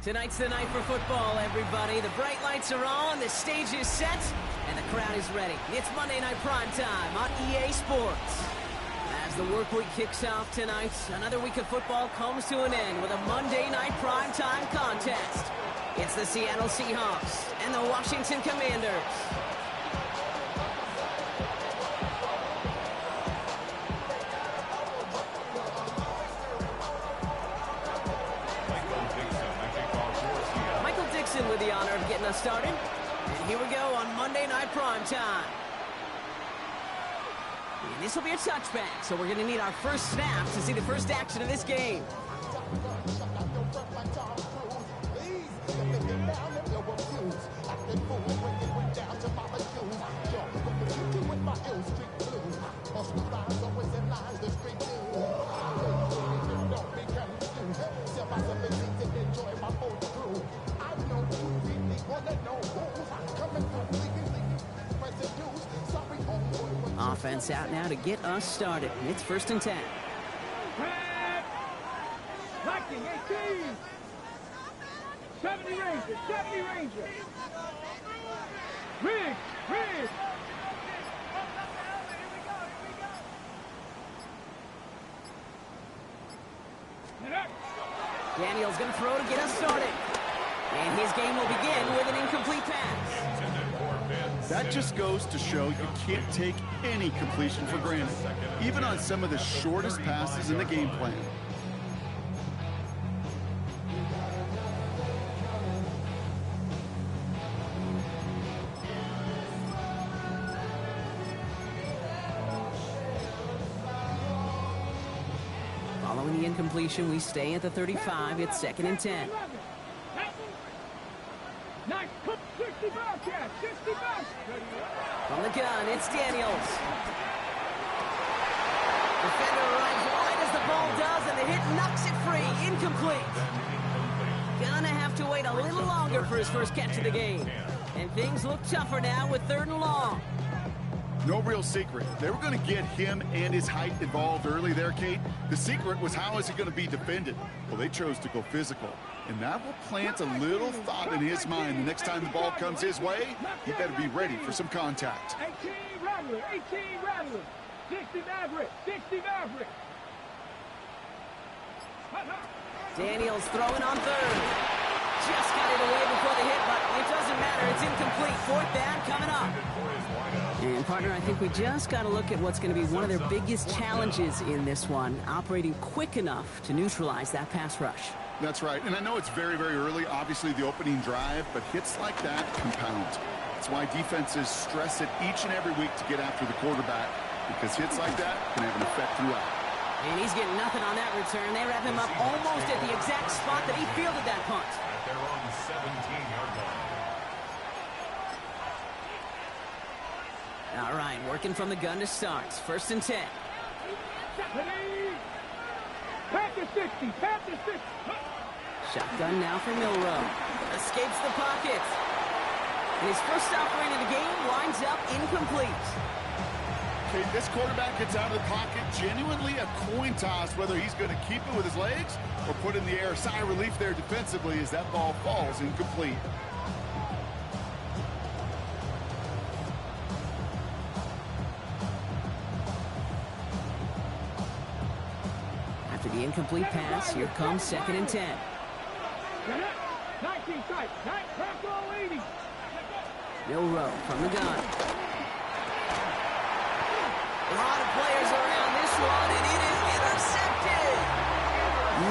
Tonight's the night for football, everybody. The bright lights are on, the stage is set, and the crowd is ready. It's Monday Night Primetime on EA Sports. As the work week kicks off tonight, another week of football comes to an end with a Monday Night Primetime contest. It's the Seattle Seahawks and the Washington Commanders. With the honor of getting us started. And here we go on Monday Night Primetime. And this will be a touchback, so we're going to need our first snap to see the first action of this game. Offense out now to get us started. It's 1st and 10. Liking 18. 70 Ranger, 70 Ranger. Rig. Daniel's going to throw to get us started. And his game will begin with an incomplete pass. That just goes to show you can't take any completion for granted, even on some of the shortest passes in the game plan. Following the incompletion, we stay at the 35. It's 2nd and 10. Nice, 60 Bobcat, 60 Bobcat. From the gun, it's Daniels. Defender runs wide as the ball does, and the hit knocks it free. Incomplete. Gonna have to wait a little longer for his first catch of the game. And things look tougher now with 3rd and long. No real secret. They were going to get him and his height involved early there, Kate. The secret was how is he going to be defended? Well, they chose to go physical. And that will plant a little thought in his mind. The next time the ball comes his way, he better be ready for some contact. 18 Rattler, 18 Rattler. 60 Maverick, 60 Maverick. Daniels throwing on 3rd. Just got it away before the hit, but it doesn't matter. It's incomplete. 4th down coming up. And, partner, I think we just got to look at what's going to be one of their biggest challenges in this one, operating quick enough to neutralize that pass rush. That's right. And I know it's very, very early, obviously, the opening drive, but hits like that compound. That's why defenses stress it each and every week to get after the quarterback, because hits like that can have an effect throughout. And he's getting nothing on that return. They wrap him up almost at the exact spot that he fielded that punt. They're on the 17-yard line. All right, working from the gun to start. 1st and 10. Panther 60, Panther 60. Shotgun now for Milroe. Escapes the pocket. And his first offering of the game winds up incomplete. Okay, this quarterback gets out of the pocket, genuinely a coin toss whether he's going to keep it with his legs or put in the air. Sigh of relief there defensively as that ball falls incomplete. After the incomplete pass, here comes 2nd and 10. 19 strike, 80. Milroe from the gun. A lot of players around this one, and it is intercepted.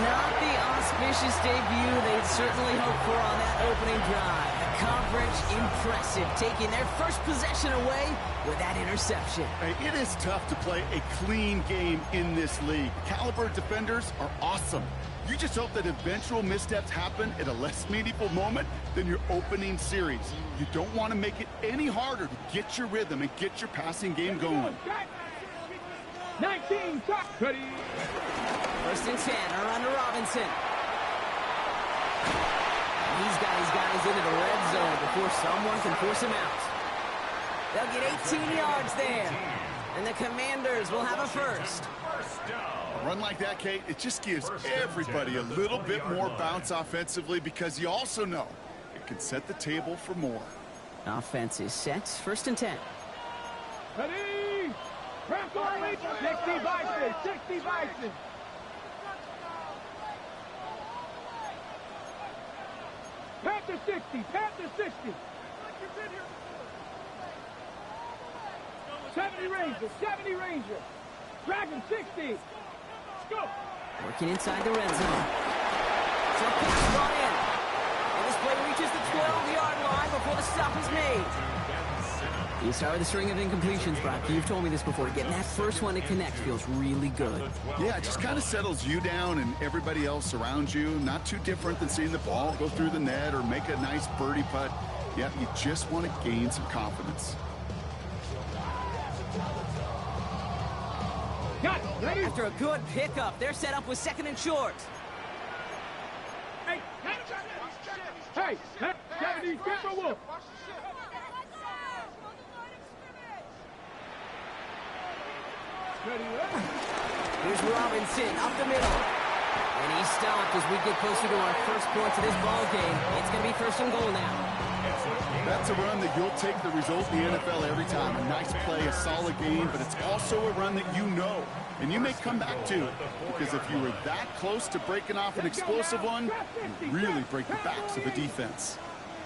Not the auspicious debut they'd certainly hoped for on that opening drive. The coverage impressive, taking their first possession away with that interception. Hey, it is tough to play a clean game in this league. Caliber defenders are awesome. You just hope that eventual missteps happen at a less meaningful moment than your opening series. You don't want to make it any harder to get your rhythm and get your passing game going. 19, ready. 1st and 10, around to Robinson. He's got his guys into the red zone before someone can force him out. They'll get 18 yards there. And the Commanders will have a first. First down. A run like that, Kate, it just gives everybody a little bit more bounce offensively because you also know it can set the table for more. Offense is set. 1st and 10. Ready? Press on, 60 Bison, 60 Bison. Panther 60, Panther 60. 70 Ranger, 70 Ranger. Dragon 60. Let's go. Working inside the red zone. Jump pass brought in. And this play reaches the 12-yard line before the stop is made. You start with a string of incompletions, Brock. You've told me this before. Getting that first one to connect feels really good. Yeah, it just kind of settles you down and everybody else around you. Not too different than seeing the ball go through the net or make a nice birdie putt. Yeah, you just want to gain some confidence. Got it. Ready? After a good pickup, they're set up with 2nd and short. Hey, 70 Timberwolf. Ready, ready? Here's Robinson up the middle. And he stopped as we get closer to our first points of this ball game. It's going to be 1st and goal now. That's a run that you'll take the result in the NFL every time. A nice play, a solid game, but it's also a run that you know, and you may come back to. Because if you were that close to breaking off an explosive one, you really break the backs of the defense.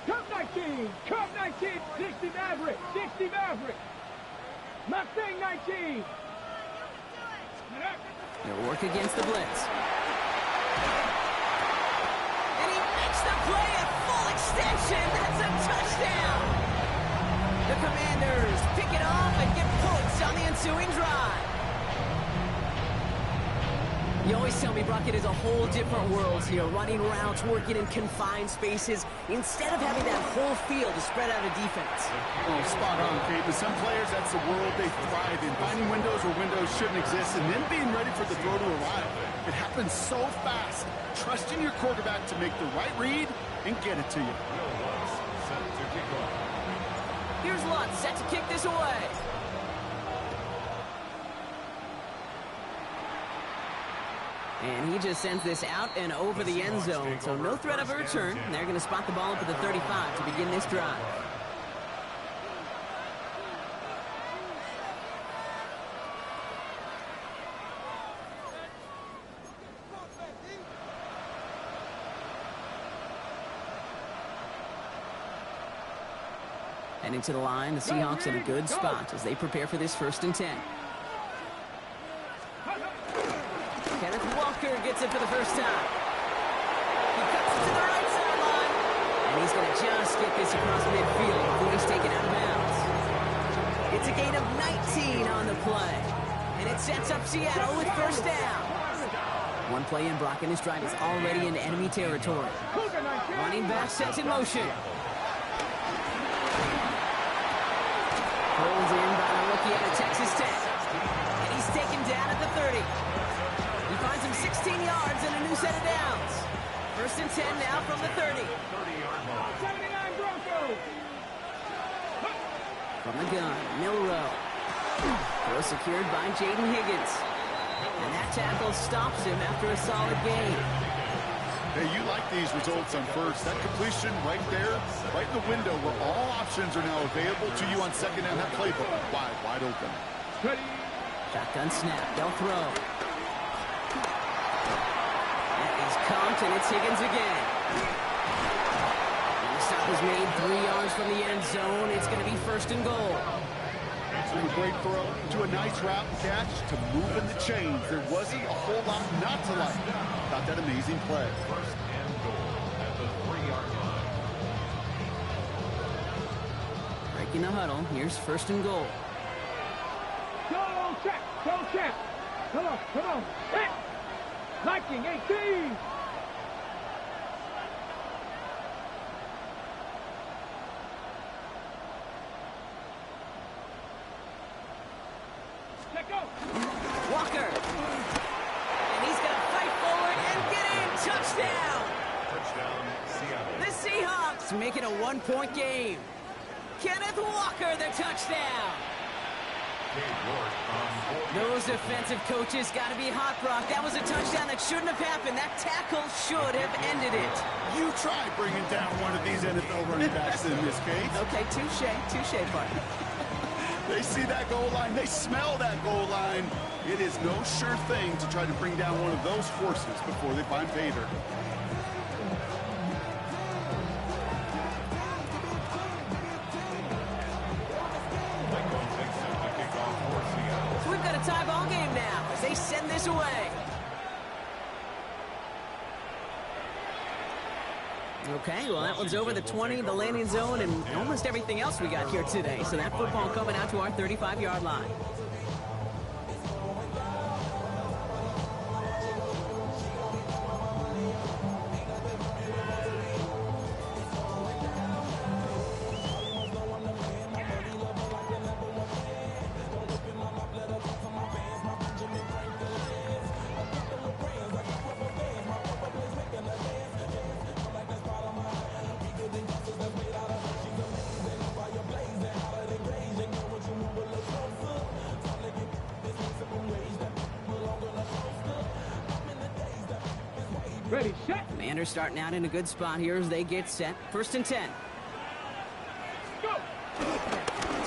Cup 19, Cup 19, 60 Maverick, 60 Maverick. Mustang 19. They'll work against the blitz. And he makes the play at full extension. That's a touchdown. The Commanders pick it off and get points on the ensuing drive. You always tell me, Brock, it is a whole different world here. Running routes, working in confined spaces, instead of having that whole field to spread out a defense. Oh, spot on, Kate. With some players, that's the world they thrive in. Finding windows where windows shouldn't exist and then being ready for the throw to arrive. It happens so fast. Trusting your quarterback to make the right read and get it to you. Here's Lutz set to kick this away. And he just sends this out and over the end zone, so no threat of a return. They're going to spot the ball up at the 35 to begin this drive. Heading to the line, the Seahawks in a good spot as they prepare for this 1st and 10. Kenneth Walker gets it for the first time. He cuts it to the right sideline. And he's going to just get this across midfield before he's taken out of bounds. It's a gain of 19 on the play. And it sets up Seattle with 1st down. One play in, Brock, and his drive is already into enemy territory. Running back sets in motion. Pulled in by the rookie out of Texas Tech. And he's taken down at the 30. He finds him 16 yards and a new set of downs. 1st and 10 now from the 30. 79 Broncos. From the gun, Milrow. Throw secured by Jaden Higgins. And that tackle stops him after a solid gain. Hey, you like these results on first. That completion right there, right in the window where all options are now available to you on 2nd down. That playbook wide open. Ready? Shotgun snap, they'll throw. That is comped, and it's Higgins again. And the stop is made 3 yards from the end zone. It's going to be 1st and goal. To a great throw, to a nice route catch, to moving the chains. There wasn't a whole lot not to like about that amazing play. 1st and goal at the 3-yard line. Breaking the huddle, here's 1st and goal. Go check, go check. Come on, come on. Hit. Viking 18. Check go. Walker. And he's going to fight forward and get in. Touchdown. Touchdown, Seattle. The Seahawks make it a 1-point game. Kenneth Walker, the touchdown. Those defensive coaches got to be hot, Brock. That was a touchdown that shouldn't have happened. That tackle should have ended it. You try bringing down one of these NFL running backs in this case. Okay, touche, partner. They see that goal line. They smell that goal line. It is no sure thing to try to bring down one of those horses before they find pay dirt. So we've got a tie ball game now as they send this away. Okay, well, that one's over the 20, the landing zone, and almost everything else we got here today. So that football coming out to our 35-yard line. Ready, set. Commanders starting out in a good spot here as they get set. 1st and 10. Go.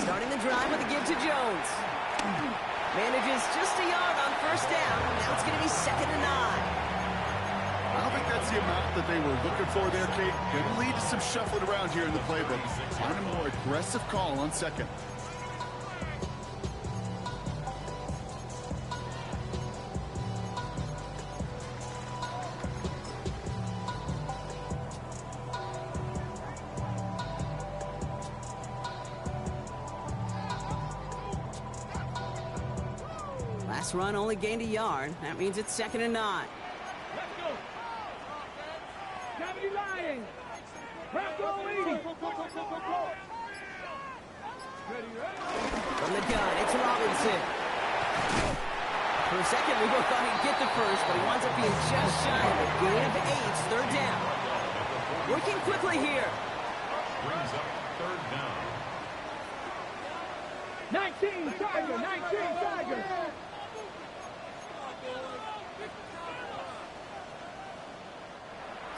Starting the drive with a give to Jones. Manages just a yard on 1st down. Now it's going to be 2nd and 9. I don't think that's the amount that they were looking for there, Kate. Going to lead to some shuffling around here in the playbook. Find a more aggressive call on 2nd. Last run only gained a yard. That means it's 2nd and 9. Let's go. Cavity lying. Bronco leading. Ready, ready. From the gun, it's Robinson. For a second, we both thought he'd get the first, but he winds up being just shy of a gain of 8. 3rd down. Working quickly here. Brings up 3rd down. 19 Tiger, 19 Tiger.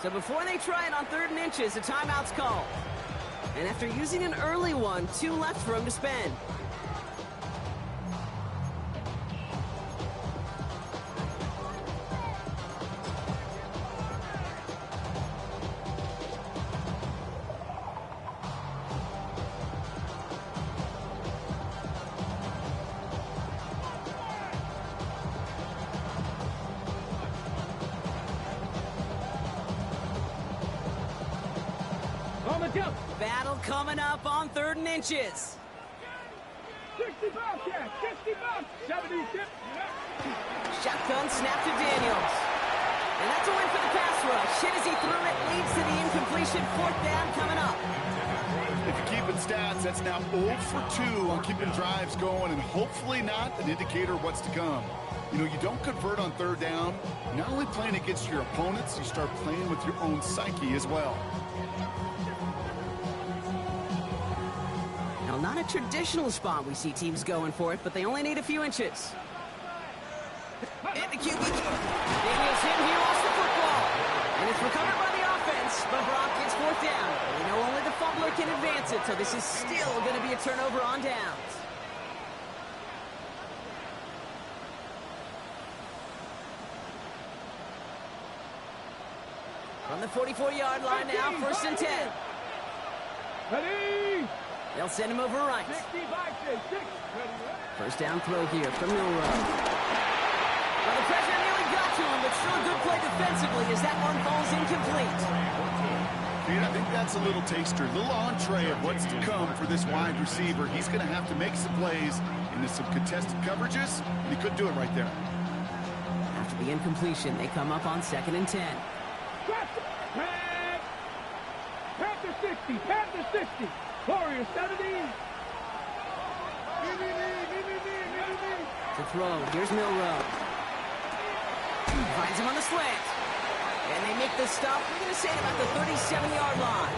So before they try it on 3rd and inches, a timeout's called. And after using an early one, 2 left for him to spend. On the jump. Battle coming up on 3rd and inches. 60 Bobcat, 60 bucks. 70 tip. Shotgun snap to Daniels. And that's a win for the pass rush. Hit as he threw it, leads to the incompletion. 4th down coming up. If you're keeping stats, that's now 0 for 2 on keeping drives going, and hopefully not an indicator of what's to come. You know, you don't convert on 3rd down. You're not only playing against your opponents, you start playing with your own psyche as well. Now, not a traditional spot we see teams going for it, but they only need a few inches. And the QB. Daniels hit, he lost the football. And it's recovered by the offense, but Brock gets 4th down. We know only the fumbler can advance it, so this is still going to be a turnover on downs. From the 44-yard line now, 1st and 10. Ready. They'll send him over right. 60 Bobcat, 6. Ready, ready. 1st down throw here from Milrow. Well, the pressure nearly got to him, but still a good play defensively as that one falls incomplete. Kate, I think that's a little taster, a little entree of what's to come for this wide receiver. He's going to have to make some plays into some contested coverages, and he couldn't do it right there. After the incompletion, they come up on 2nd and 10. Panther 60, Panther 60. Warrior 70. To throw, here's Milrow. Finds him on the slant. And they make the stop, we're going to say about the 37-yard line.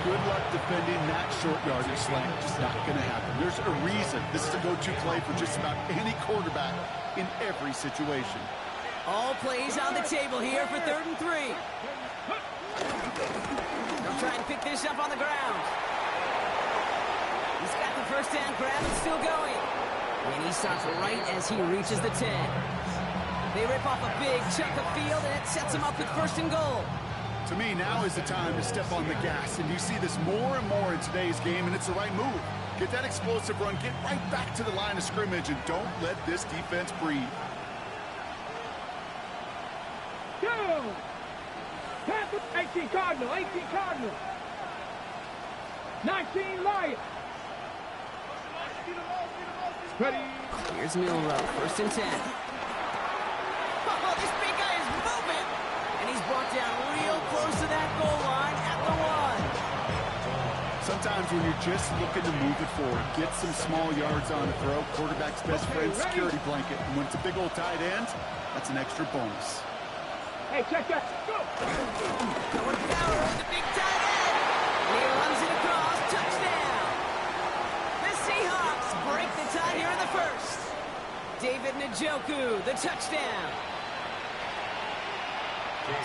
Good luck defending that short yardage slant. Just not going to happen. There's a reason this is a go-to play for just about any quarterback in every situation. All plays on the table here for 3rd and 3. They'll try and pick this up on the ground. He's got the first down grab and still going. And he stops right as he reaches the 10. They rip off a big chunk of field, and it sets him up with 1st and goal. To me, now is the time to step on the gas, and you see this more and more in today's game, and it's the right move. Get that explosive run, get right back to the line of scrimmage, and don't let this defense breathe. Go! 18 Cardinal, 18 Cardinal. 19 Lions. Ready. Here's Milrow, 1st and 10. Oh, this big guy is moving! And he's brought down real close to that goal line at the 1. Sometimes when you're just looking to move it forward, get some small yards on a throw, quarterback's best friend, security blanket. And when it's a big old tight end, that's an extra bonus. Hey, check that. Go! Going power on the big tight end. And he runs it across. Touchdown! The Seahawks break the tie here in the 1st. David Njoku, the touchdown.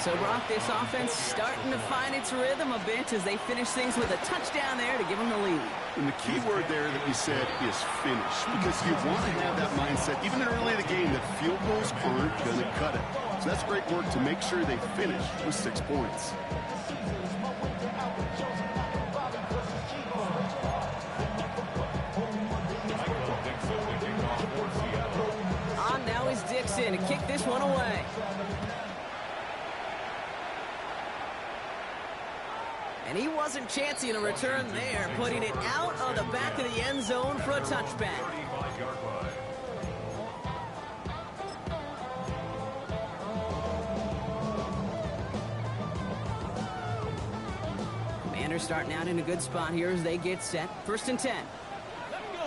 So, Brock, this offense starting to find its rhythm a bit as they finish things with a touchdown there to give them the lead. And the key word there that you said is finish, because you want to have that mindset, even early in the game, that field goals aren't going to cut it. So that's great work to make sure they finish with 6 points. On now is Dixon to kick this one away. And he wasn't chancing a return there, putting it out of the back of the end zone for a touchback. Commanders starting out in a good spot here as they get set. 1st and 10. Let's go.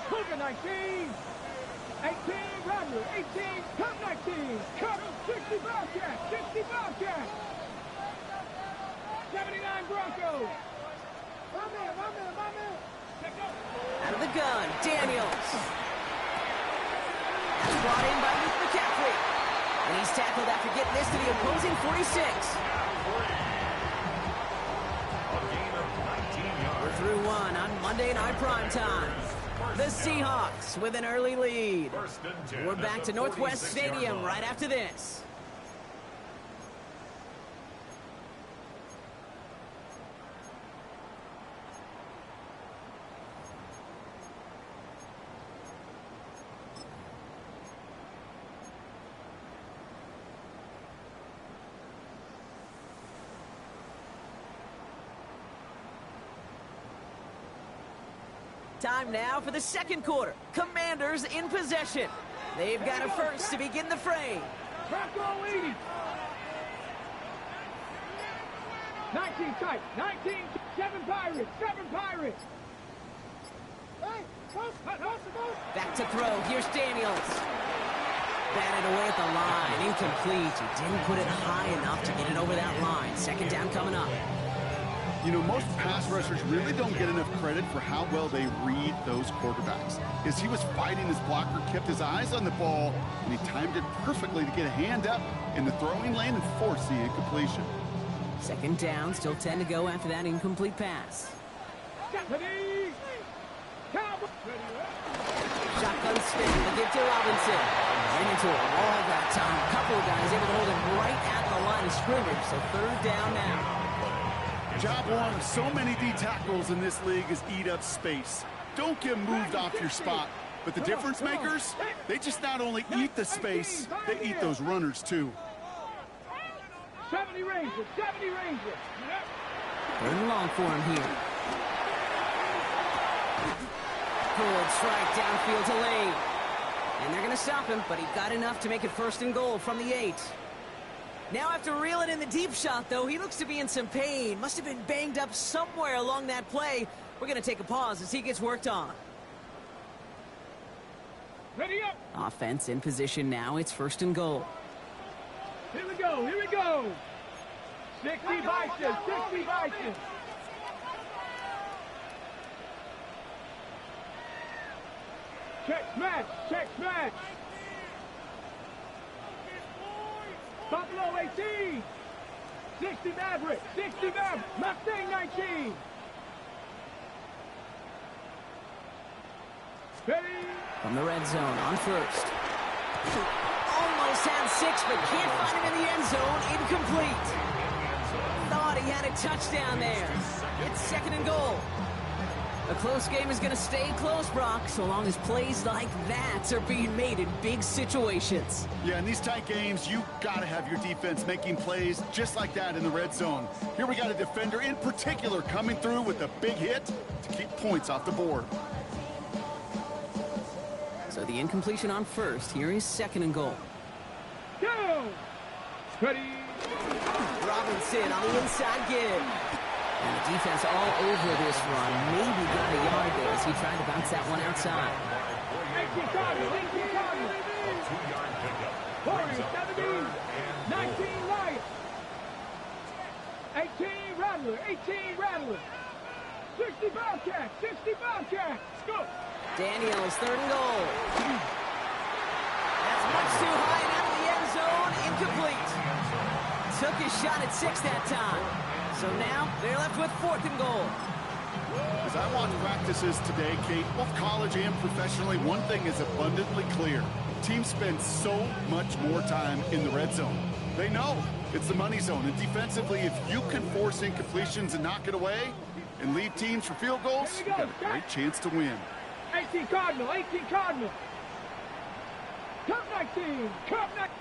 Cougar 19. 18 Rodgers. 18 Cup 19. Cup 60 Bobcats. 60 Bobcats. 79 Broncos. My man. Let's go. Out of the gun, Daniels. That's brought in by Luke McCaffrey. And he's tackled after getting this to the opposing 46. We're through 1 on Monday Night Primetime. The Seahawks with an early lead. We're back to Northwest Stadium right after this. Time now for the 2nd quarter. Commanders in possession. They've got a first to begin the fray. Bronco 80. 19 tight. 19. 7 Pirates. 7 Pirates. Back to throw. Here's Daniels. Batted away at the line. Incomplete. He didn't put it high enough to get it over that line. 2nd down coming up. You know, most pass rushers really don't get enough credit for how well they read those quarterbacks. As he was fighting his blocker, kept his eyes on the ball, and he timed it perfectly to get a hand up in the throwing lane and force the incompletion. 2nd down, still 10 to go after that incomplete pass. Shotgun spin, they give to Robinson. Right into a wall that time. A couple of guys able to hold him right at the line of scrimmage, so 3rd down now. Job one of so many D tackles in this league is eat up space. Don't get moved off your spot. But the difference makers, they just not only eat the space, they eat those runners too. 70 Rangers. 70 Rangers. Going long for him here. Good strike downfield to Lane. And they're going to stop him, but he got enough to make it 1st and goal from the 8. Now after reeling in the deep shot, though, he looks to be in some pain. Must have been banged up somewhere along that play. We're going to take a pause as he gets worked on. Ready up. Offense in position now. It's 1st and goal. Here we go. Here we go. 60 Bison, 60 Bison. Check smash, check smash. Buffalo 18. 60 Maverick, 60 Maverick. Mustang 19. Ready? From the red zone on first. Almost had 6, but can't find him in the end zone. Incomplete. Thought he had a touchdown there. It's 2nd and goal. A close game is going to stay close, Brock, so long as plays like that are being made in big situations. Yeah, in these tight games, you got to have your defense making plays just like that in the red zone. Here we got a defender in particular coming through with a big hit to keep points off the board. So the incompletion on first. Here is 2nd and goal. Go! Ready? Robinson on the inside give. And the defense all over this run. Maybe got a yard there as he tried to bounce that one outside. 18 Cardinals, 18 Cardinals. 2-yard pickup. Warriors 17, 19 Lions. 18 Rattler, 18 Rattler. 60 Bobcats, 60 Bobcats. Go! Daniels, 3rd and goal. That's much too high and out of the end zone. Incomplete. Took his shot at 6 that time. So now they're left with 4th and goal. As I watch practices today, Kate, both college and professionally, one thing is abundantly clear. Teams spend so much more time in the red zone. They know it's the money zone. And defensively, if you can force incompletions and knock it away and leave teams for field goals, you've got a great chance to win. 18 Cardinal, 18 Cardinal. Cup 19, Cup 19.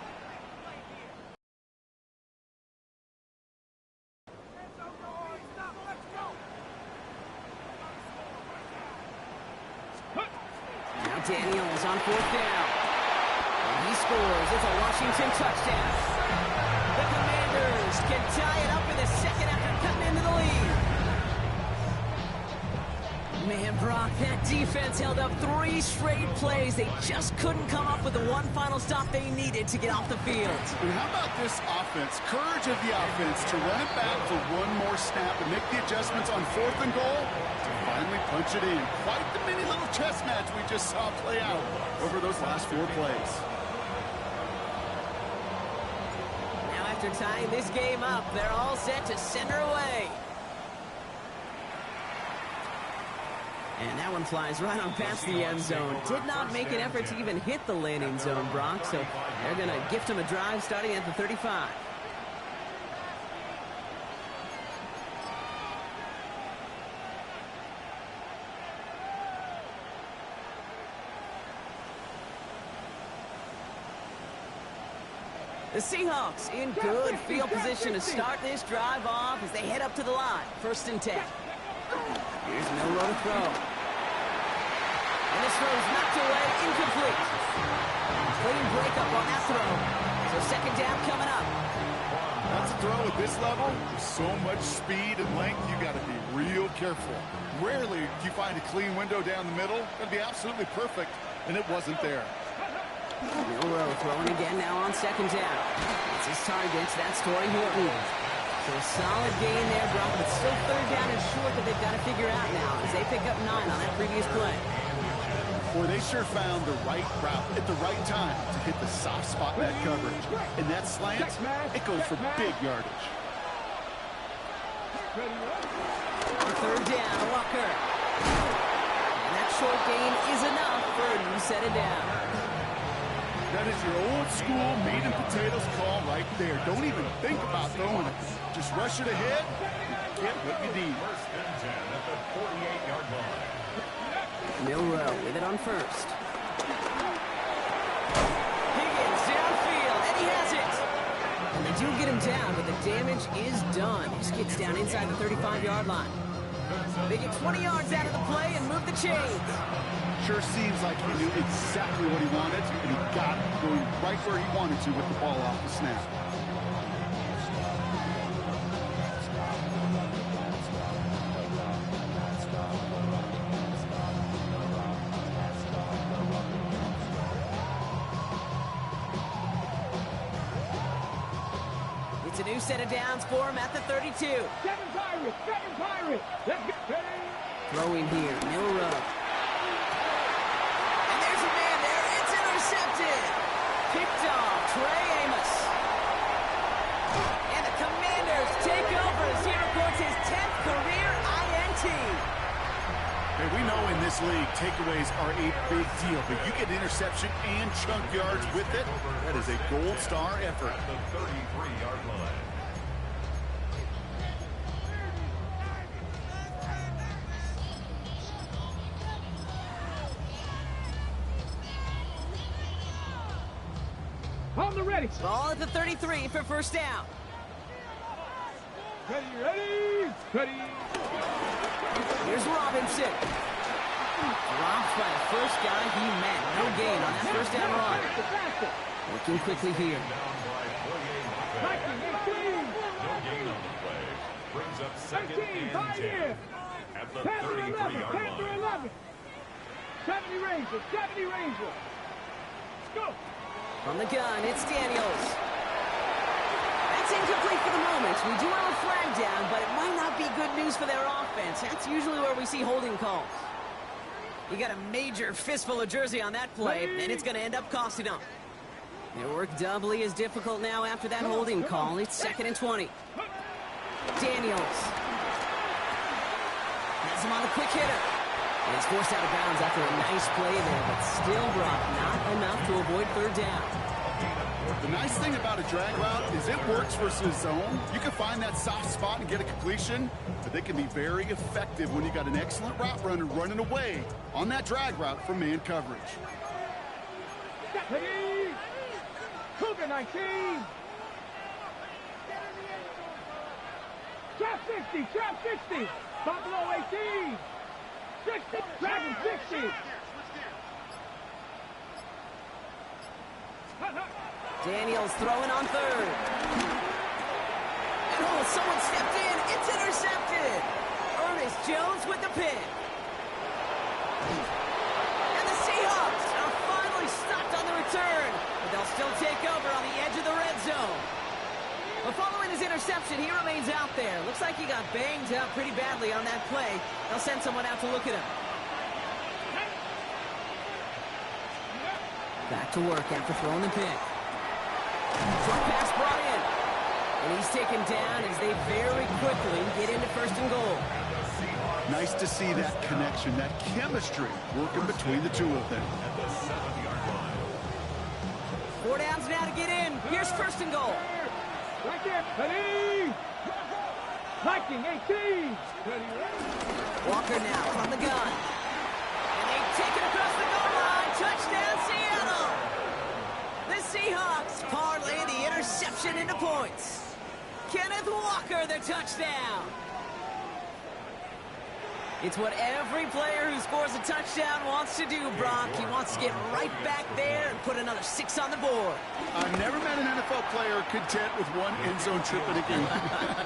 Now Daniels on 4th down. And he scores. It's a Washington touchdown. The Commanders can tie it up in the 2nd after cutting into the lead. Man, Brock, that defense held up 3 straight plays. They just couldn't come up with the one final stop they needed to get off the field. And how about this offense? Courage of the offense to run it back for one more snap and make the adjustments on 4th and goal to finally punch it in. Quite the mini little chess match we just saw play out over those last 4 plays. Now after tying this game up, they're all set to send her away. And that one flies right on past the end zone. Did not make an effort to even hit the landing zone, Brock, so they're going to gift him a drive starting at the 35. The Seahawks in good field position to start this drive off as they head up to the line. 1st and 10. Here's Milroe to throw. And this throw is knocked away, incomplete. Clean breakup on that throw. So 2nd down coming up. That's a throw at this level. With so much speed and length, you got to be real careful. Rarely do you find a clean window down the middle. That'd be absolutely perfect, and it wasn't there. Milroe throwing again now on 2nd down. It's his targets. That's Torrey Horton. So a solid gain there, Brock, but still 3rd down and short that they've got to figure out now as they pick up 9 on that previous play. Boy, they sure found the right route at the right time to hit the soft spot in that coverage. And that slant, it goes for big yardage. On 3rd down, Walker. And that short gain is enough for a new set of down. That is your old school meat and potatoes call right there. Don't even think about throwing it. Just rush it ahead and get what you need. 1st and 10 at the 48-yard line. Milroe with it on 1st. Higgins downfield, and he has it. And they do get him down, but the damage is done. He just gets down inside the 35-yard line. They get 20 yards out of the play and move the chains. Sure seems like he knew exactly what he wanted, and he got it going right where he wanted to with the ball off the snap. It's a new set of downs for him at the 32. Seven Pirates, seven Pirates. Let's get ready. Throwing here, Milrow. And there's a man there. It's intercepted. Picked off Trey Amos. And the Commanders take over as he records his 10th career INT. Hey, we know in this league, takeaways are a big deal, but you get interception and chunk yards with it. That is a gold star effort. At the 33-yard line. On the ready. Ball at the 33 for first down. Ready, ready, ready. Here's Robinson. Dropped by the first guy he met. No gain on that first down run. Working quickly here. Down by 19, 18. no gain on the play. Brings up second 18, and right 10. here. At the 10 through 11, 33-yard 10 through line. 11. 70 Rangers, 70 Rangers. Let's go. From the gun, it's Daniels. That's incomplete for the moment. We do have a flag down, but it might not be good news for their offense. That's usually where we see holding calls. You got a major fistful of jersey on that play, and it's going to end up costing them. Their work doubly is difficult now after that holding call. It's second and 20. Daniels. Has him on the quick hitter. And he's forced out of bounds after a nice play there, but still brought not enough to avoid third down. The nice thing about a drag route is it works versus zone. You can find that soft spot and get a completion, but they can be very effective when you got an excellent route runner running away on that drag route from man coverage. Ready. Cougar 19. Trap 60, trap 60. Buffalo 18. 60, Dragon 60. Daniels throwing on third. And oh, someone stepped in. It's intercepted. Ernest Jones with the pick. And the Seahawks are finally stopped on the return, but they'll still take over on the edge of the red zone. But following his interception, he remains out there. Looks like he got banged up pretty badly on that play. They'll send someone out to look at him. Back to work after throwing the pick. Short pass brought in. And he's taken down as they very quickly get into first and goal. Nice to see that connection, that chemistry working between the two of them. At the 7-yard line. 4 downs now to get in. Here's first and goal. Right there. Ready. Viking 18. Ready. Walker now from the gun. And they take it across the goal line. Touchdown, Seattle. The Seahawks parlay the interception into points. Kenneth Walker, the touchdown. It's what every player who scores a touchdown wants to do, Brock. He wants to get right back there and put another 6 on the board. I've never met an NFL player content with one end zone trip in a game.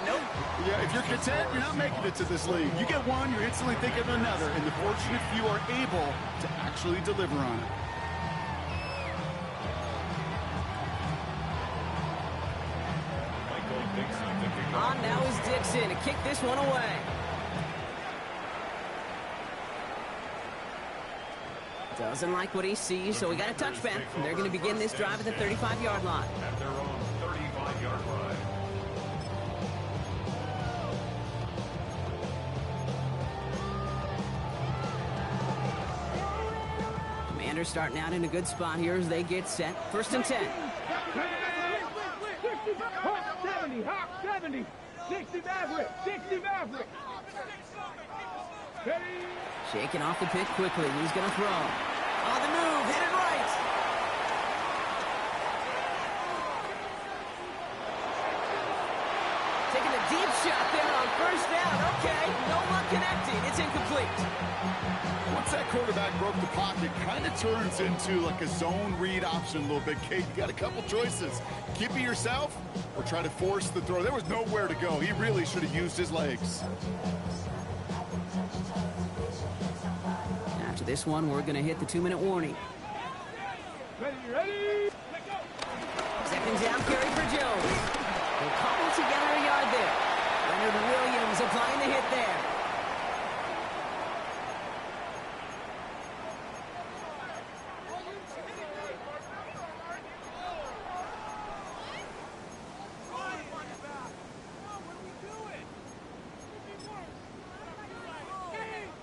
Nope. Yeah, if you're content, you're not making it to this league. You get one, you're instantly thinking of another, and the fortunate few are able to actually deliver on it. Michael Dixon to kick off. On now is Dixon to kick this one away. Doesn't like what he sees, so we got a touchback. They're going to begin this drive at the 35-yard line. At their own 35-yard line. Commanders starting out in a good spot here as they get set. First and 10. 70, Hawk 70. 60 Maverick, 60 Maverick. Ready. Shaking off the pick quickly. He's going to throw. On the move, hit it right. Taking a deep shot there on first down. Okay, no luck connecting. It's incomplete. Once that quarterback broke the pocket, kind of turns into like a zone read option a little bit. Kate, you got a couple choices. Keep it yourself or try to force the throw. There was nowhere to go. He really should have used his legs. After this one, we're going to hit the 2-minute warning. Ready, ready. Second down carry for Jones. They cobble together a yard there. Leonard Williams applying the hit there.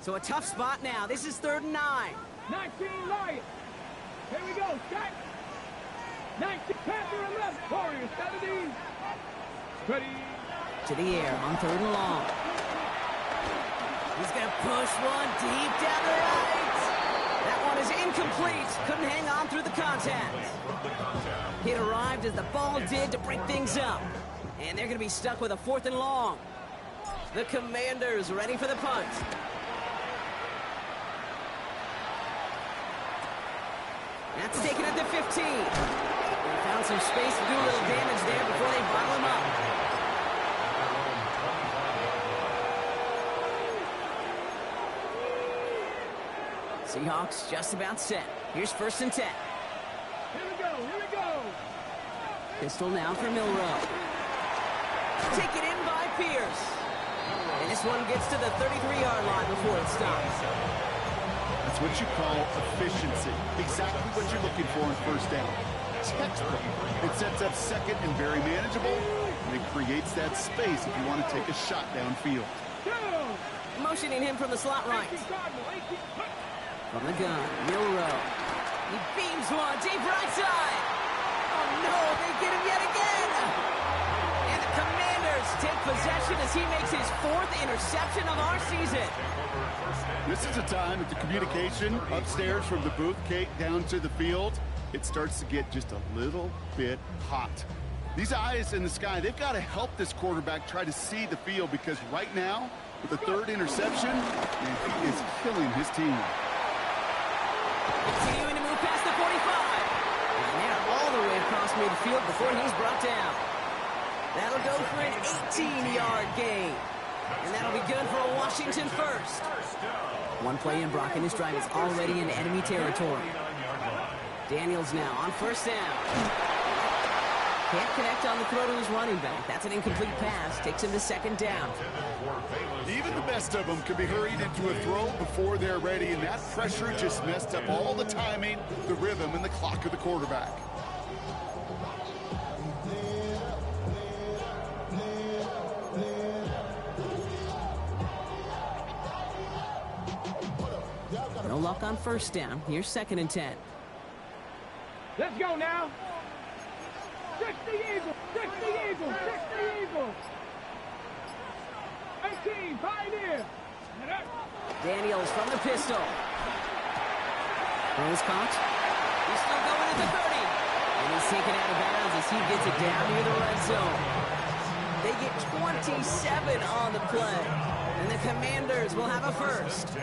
So a tough spot now. This is 3rd and 9. 19 Lions. Here we go. Set. 19 Panther 11. Warriors 17. Ready. To the air on 3rd and long. He's going to push one deep down the right. That one is incomplete. Couldn't hang on through the contact. It arrived as the ball did to break things up. And they're going to be stuck with a 4th and long. The Commanders ready for the punt. That's taken at the 15. They found some space to do a little damage there before they bottle him up. Seahawks just about set. Here's 1st and 10. Here we go. Here we go. Pistol now for Milroe. Taken in by Pierce. And this one gets to the 33-yard line before it stops. That's what you call efficiency. Exactly what you're looking for in 1st down. Textbook. It sets up 2nd and very manageable, and it creates that space if you want to take a shot downfield. Motioning him from the slot right. From the gun, Milroe. He beams one deep right side. Oh no, they get him yet again. And the Commanders take possession as he makes his 4th interception of our season. This is a time that the communication upstairs from the booth, Kate, down to the field, it starts to get just a little bit hot. These eyes in the sky, they've got to help this quarterback try to see the field, because right now, with the 3rd interception, man, he is killing his team. Continuing to move past the 45. And they're all the way across midfield before he's brought down. That'll go for an 18-yard gain. And that'll be good for a Washington 1st. One play in, Brock, and his drive is already in enemy territory. Daniels now on 1st down. Can't connect on the throw to his running back. That's an incomplete pass. Takes him to 2nd down. Even the best of them can be hurried into a throw before they're ready, and that pressure just messed up all the timing, the rhythm, and the clock of the quarterback. No luck on 1st down. Here's 2nd and 10. Let's go now. 60 Eagles. 60 Eagles. 60 Eagles. 18 Pioneer. Daniels from the pistol. Throws caught. He's still going at the 30. And he's taken out of bounds as he gets it down near the red zone. They get 27 on the play. And the Commanders will have a 1st.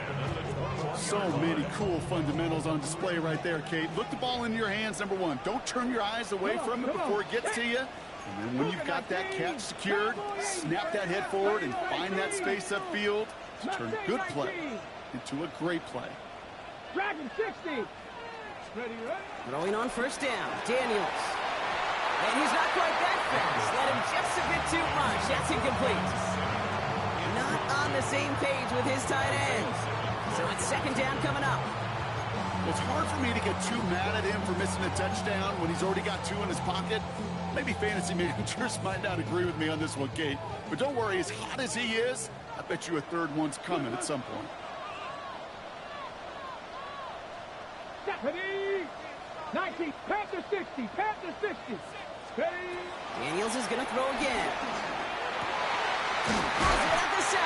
So many cool fundamentals on display right there, Kate. Look the ball in your hands, number 1. Don't turn your eyes away from it before it gets to you. And then when you've got that catch secured, snap that head forward and find that space upfield to turn a good play into a great play. Dragon 60. Ready, right? Throwing on 1st down, Daniels. And he's not quite that fast. Let him just a bit too much. That's incomplete. Not on the same page with his tight ends. So it's 2nd down coming up. It's hard for me to get too mad at him for missing a touchdown when he's already got 2 in his pocket. Maybe fantasy managers might not agree with me on this one, Kate. But don't worry, as hot as he is, I bet you a 3rd one's coming at some point. Stephanie. 19. Panther 60. Panther 60. Ready. Daniels is going to throw again. Throws it at the 7.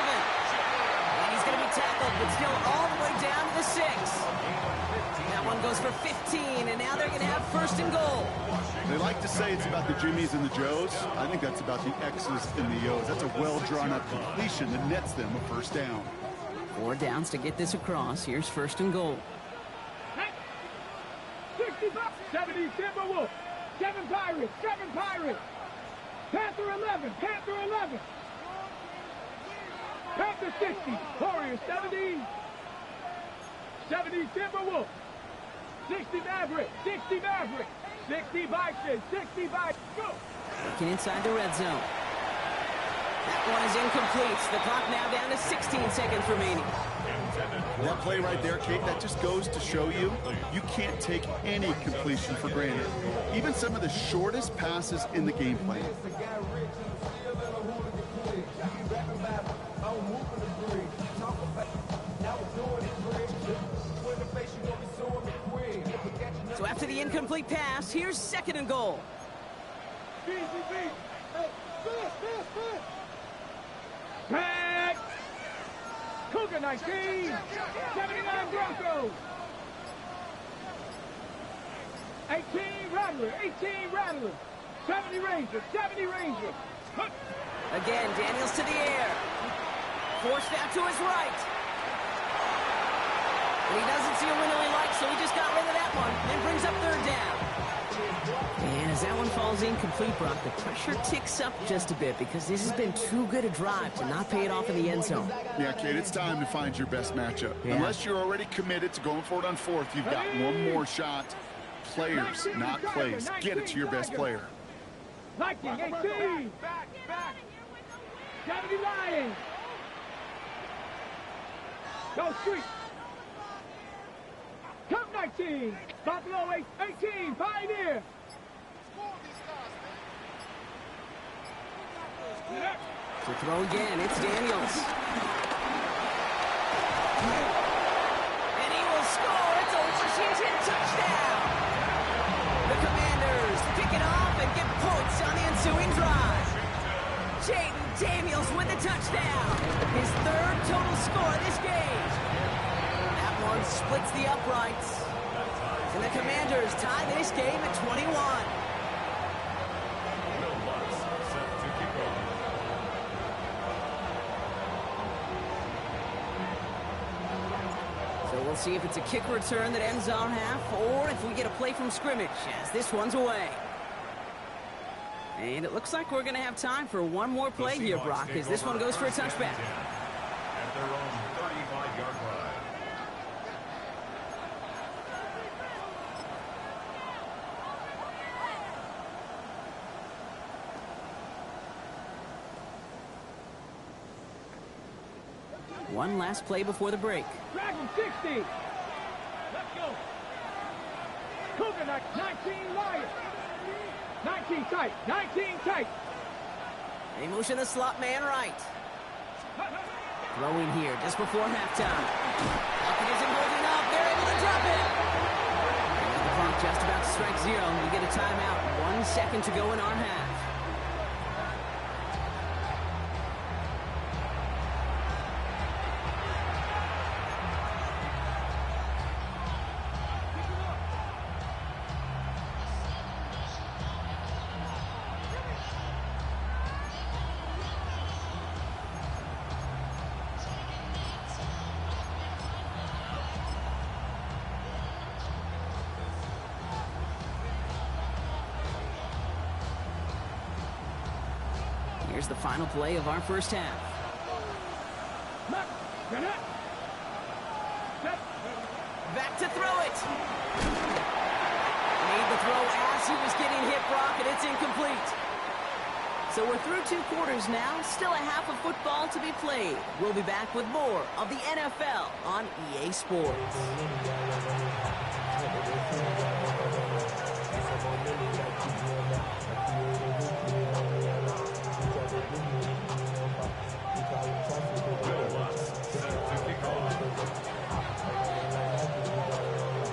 And he's going to be tackled, but still all the way down to the 6. That one goes for 15, and now they're going to have 1st and goal. They like to say it's about the Jimmies and the Joes. I think that's about the X's and the O's. That's a well-drawn-up completion that nets them a 1st down. 4 downs to get this across. Here's 1st and goal. 65. 70 Timberwolves. 7 Pirates. 7 Pirates. Panther 11. Panther 11. Panther 60. Warriors 70. 70 Timberwolves. 60 Maverick. 60 Maverick. 60 Bison. 60 Bison. Go. Looking inside the red zone. That one is incomplete. The clock now down to 16 seconds remaining. That play right there, Kate, that just goes to show you, you can't take any completion for granted. Even some of the shortest passes in the game plan. So after the incomplete pass, here's 2nd and goal. Back! Cougar 19! 79 Broncos! 18 Rattler! 18 Rattler! 70 Rangers! 70 Rangers! Again, Daniels to the air. Forced out to his right. And he doesn't see a winner he likes, so he just got rid of that one. Then brings up 3rd down. And as that one falls incomplete, Brock, the pressure ticks up just a bit because this has been too good a drive to not pay it off in the end zone. Yeah, Kate, it's time to find your best matchup. Yeah. Unless you're already committed to going for it on 4th, you've got one more shot. Players, not plays. Get it to your best player. Viking 18! Back! 70 Lions! Go Street! Cup 19! Buffalo 18! Pioneer! To throw again, it's Daniels. And he will score. It's a Washington touchdown. The Commanders pick it off and get points on the ensuing drive. Jaden Daniels with the touchdown. His 3rd total score this game. That one splits the uprights. And the Commanders tie this game at 21. Will Lutz set to kick off. So we'll see if it's a kick return that ends our half, or if we get a play from scrimmage, as this one's away. And it looks like we're going to have time for one more play here, Brock, as this one goes for a touchback. At their own 35-yard line. One last play before the break. Dragon 60! Let's go! Cougar 19 Lions! 19 tight! 19 tight! They motion the slot man right. Throwing here just before halftime. Lockett isn't holding up. They're able to drop it. And with the clock just about to strike 0, we get a timeout. 1 second to go in our half. Here's the final play of our first half. Back to throw it. Made the throw as he was getting hit, Brock, and it's incomplete. So we're through 2 quarters now. Still a half of football to be played. We'll be back with more of the NFL on EA Sports.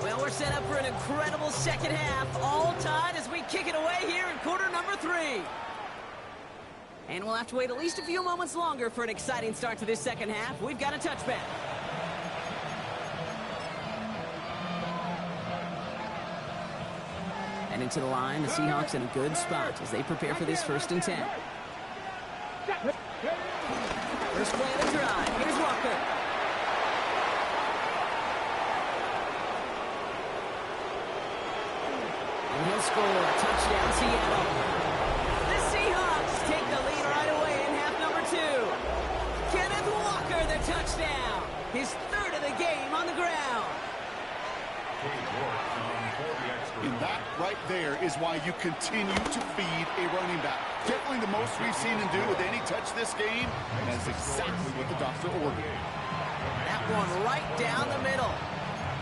Well, we're set up for an incredible second half. All tied as we kick it away here in quarter number 3. And we'll have to wait at least a few moments longer for an exciting start to this second half. We've got a touchback. And into the line, the Seahawks in a good spot as they prepare for this 1st and 10. First play of the drive. Here's Walker. And he'll score. Touchdown, Seattle. The Seahawks take the lead right away in half number 2. Kenneth Walker, the touchdown. His 3rd of the game on the ground. And that right there is why you continue to feed a running back. Definitely the most we've seen him do with any touch this game. And that's exactly what the doctor ordered. That one right down the middle.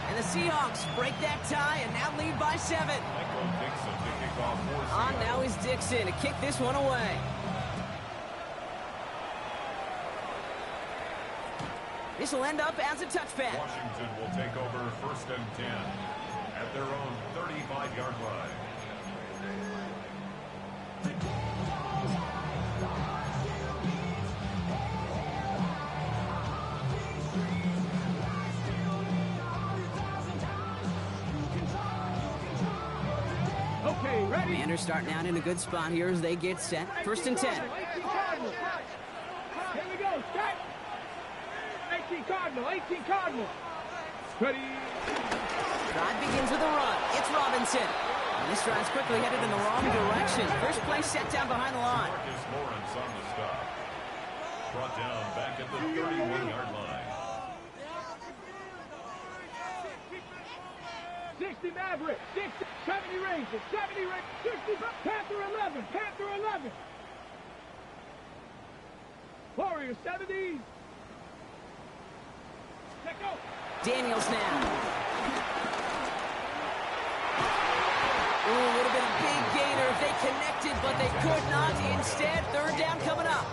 And the Seahawks break that tie and now lead by 7. On now is Dixon to kick this one away. This will end up as a touchback. Washington will take over 1st and 10 at their own 35-yard line. Okay, ready? Commanders starting out in a good spot here as they get set. 1st and 10. 18 Cardinal. Here we go. Set. 18 Cardinal. 18 Cardinal. Ready. Drive begins with a run. It's Robinson. And this drive's quickly headed in the wrong direction. First play set down behind the line. Marcus Lawrence on the stop. Brought down back at the 31-yard line. 60 Maverick. 60. 70 Rangers. 70 Rangers. 60 Panther 11. Panther 11. Warriors 70. Let go. Daniels now. Ooh, would have been a big gainer if they connected, but they could not. Instead, 3rd down coming up.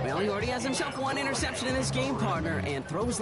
Well, he already has himself one interception in this game, partner, and throws.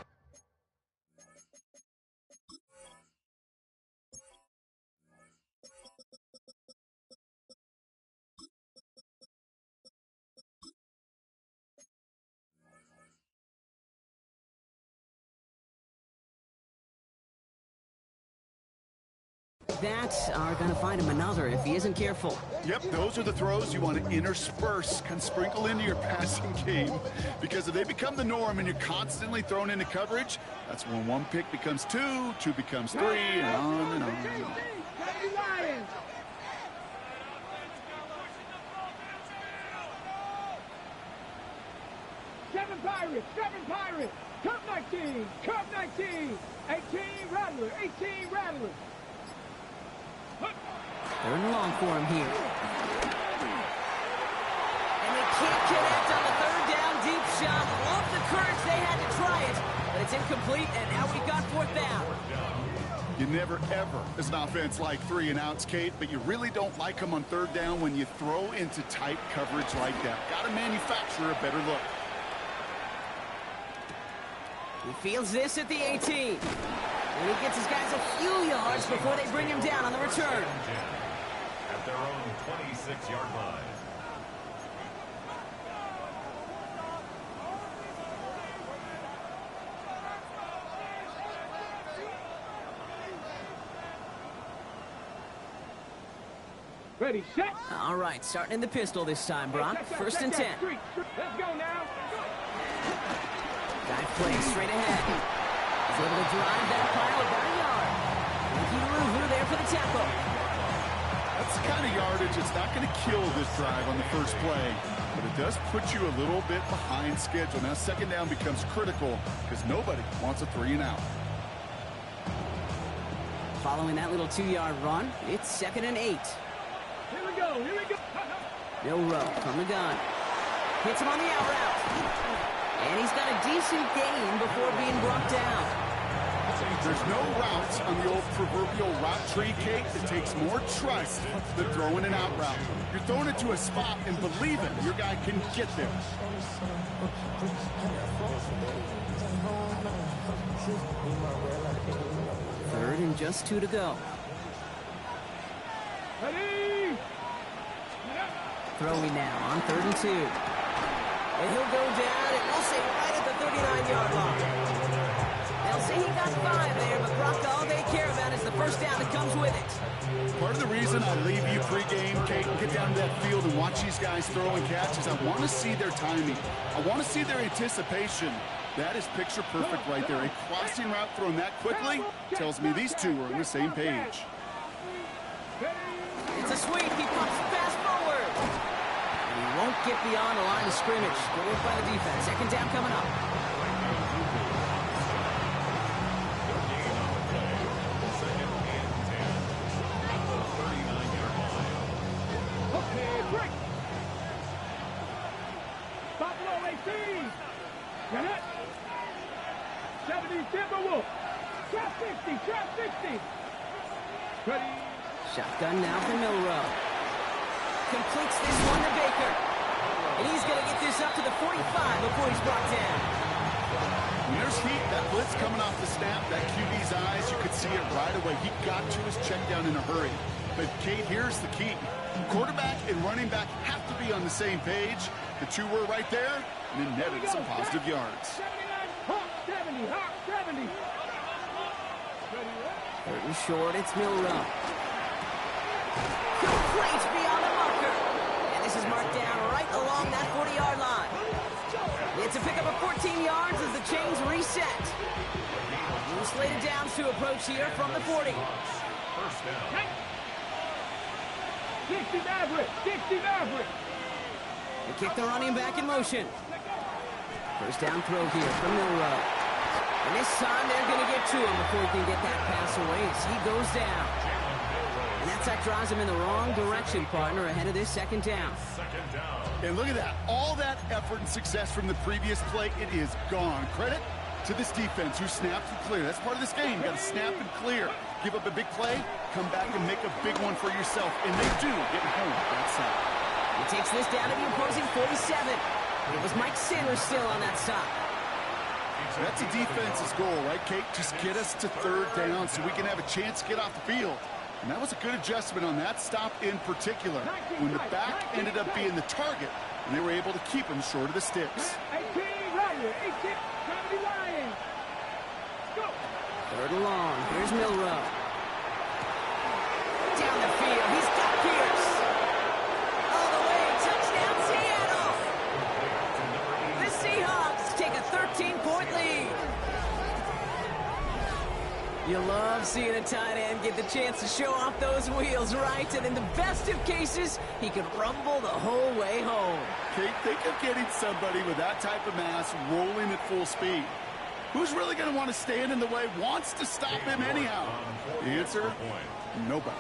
That are going to find him another if he isn't careful. Yep, those are the throws you want to intersperse, can sprinkle into your passing game. Because if they become the norm and you're constantly thrown into coverage, that's when 1 pick becomes 2, 2 becomes 3, and on and on and on. 7 Pirates. 7 Pirates. Cup 19. Cup 19. 18 Rattler. 18 Rattler. 3rd and long for him here. And they can't connect on the 3rd down deep shot. Love the courage they had to try it, but it's incomplete, and now we've got 4th down. You never, ever, as an offense, like 3 and outs, Kate, but you really don't like them on 3rd down when you throw into tight coverage like that. Got to manufacture a better look. He fields this at the 18. And he gets his guys a few yards before they bring him down on the return. At their own 26-yard line. Ready, set. All right, starting in the pistol this time, Brock. 1st and 10. Let's go now. Dive play straight ahead. He's able to drive that pile about a yard. Ricky Louver there for the tackle. That's the kind of yardage that's not going to kill this drive on the first play, but it does put you a little bit behind schedule. Now 2nd down becomes critical because nobody wants a 3 and out. Following that little 2-yard run, it's 2nd and 8. Here we go. Here we go. Bill Rowe from the gun. Hits him on the out route. And he's got a decent gain before being brought down. There's no routes on the old proverbial route tree, Kate, that takes more trust than throwing an out route. You're throwing it to a spot and believing your guy can get there. 3rd and just 2 to go. Ready. Throwing now on 3rd and 2. And he'll go down, and we'll say right at the 39-yard line. They'll say he got 5 there, but Brock, all they care about is the 1st down that comes with it. Part of the reason I leave you pregame, Kate, and get down to that field and watch these guys throw and catch is I want to see their timing. I want to see their anticipation. That is picture perfect right there. A crossing route thrown that quickly tells me these two are on the same page. It's a sweep. He pumps fast forward. And he won't get beyond the line of scrimmage. Good work by the defense. 2nd down coming up. Got it. 70 Timberwolves. Trap 60. Trap 60. Ready. Shotgun now for Milrow. Completes this one to Baker. And he's going to get this up to the 45 before he's brought down. When there's heat, that blitz coming off the snap, that QB's eyes, you could see it right away. He got to his check down in a hurry. But, Kate, here's the key. Quarterback and running back have to be on the same page. The two were right there, and then netted some positive yards. 79, Hawk 70, Hawk 70. Third and short, it's Milrow. Complete beyond the marker. And this is marked down right along that 40-yard line. It's a pickup of 14 yards as the chains reset. New slated downs to approach here from the 40. First down. 60 Maverick, 60 Maverick. They kick the running back in motion. First down throw here from Milrow. And this time they're going to get to him before he can get that pass away as he goes down. And that sack drives him in the wrong direction, partner, ahead of this second down. Second down. And look at that. All that effort and success from the previous play, it is gone. Credit to this defense who snapped and cleared. That's part of this game. You got to snap and clear. Give up a big play, come back and make a big one for yourself. And they do get home that side. He takes this down to the opposing 47. It was Mike Sanders still on that stop. That's a defense's goal, right, Kate? Just get us to third down so we can have a chance to get off the field. And that was a good adjustment on that stop in particular, when the back ended up being the target, and they were able to keep him short of the sticks. 18 Ryan, 18 70 Lions. Go. Third and long. Here's Milrow. Down the field. He's got Pierce. All the way. Touchdown, Seattle. The Seahawks take a 13-point lead. You love seeing a tight end get the chance to show off those wheels, right? And in the best of cases, he could rumble the whole way home. Kate, think of getting somebody with that type of mass rolling at full speed. Who's really going to want to stand in the way, wants to stop him anyhow? The answer, nobody.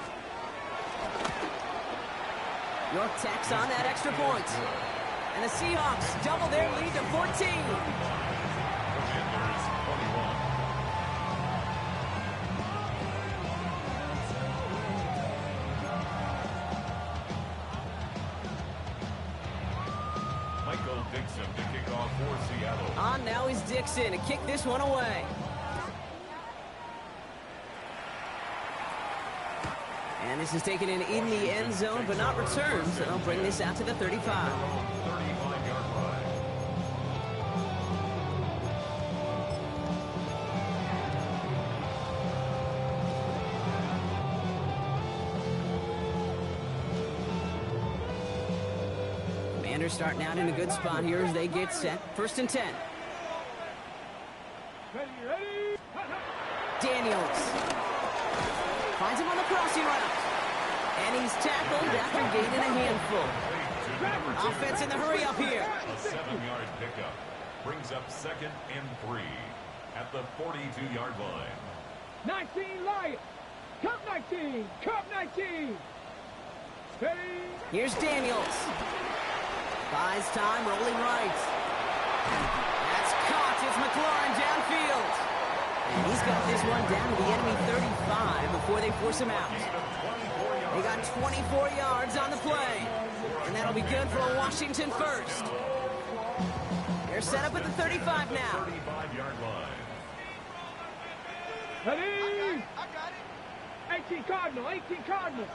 York tacks on that extra point. And the Seahawks double their lead to 14. Commanders 21. Michael Dixon to kick off for Seattle. On now is Dixon to kick this one away. And this is taken in the end zone, but not returned, so they'll bring this out to the 35. 35-yard line. Commanders starting out in a good spot here as they get set. First and 10. Ready, ready. Daniels finds him on the crossing route. And he's tackled after gaining a handful. Offense in the hurry up here. A 7-yard pickup brings up 2nd and 3 at the 42-yard line. 19 Lions. Cup 19. Cup 19. Ready. Here's Daniels. Buys time, rolling right. That's caught. It's McLaurin downfield. And he's got this one down to the enemy 35 before they force him out. They got 24 yards on the play. And that'll be good for a Washington first. They're set up at the 35 now. 35-yard line. Ready. I got it. 18 Cardinal. 18 Cardinal.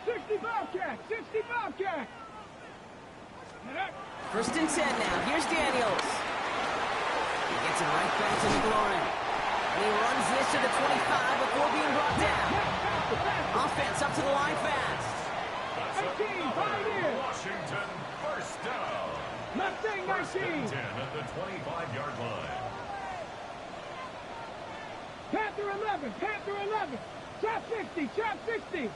60 Bobcat. 60 Bobcat. First and 10 now. Here's Daniels. He gets it right back to McLaurin. And he runs this to the 25 before being brought down. Offense up to the line fast. That's 18, Pioneer. Washington first down. Mustang First 19. and 10 at the 25-yard line. Panther 11. Panther 11. Trap 60. Trap 60.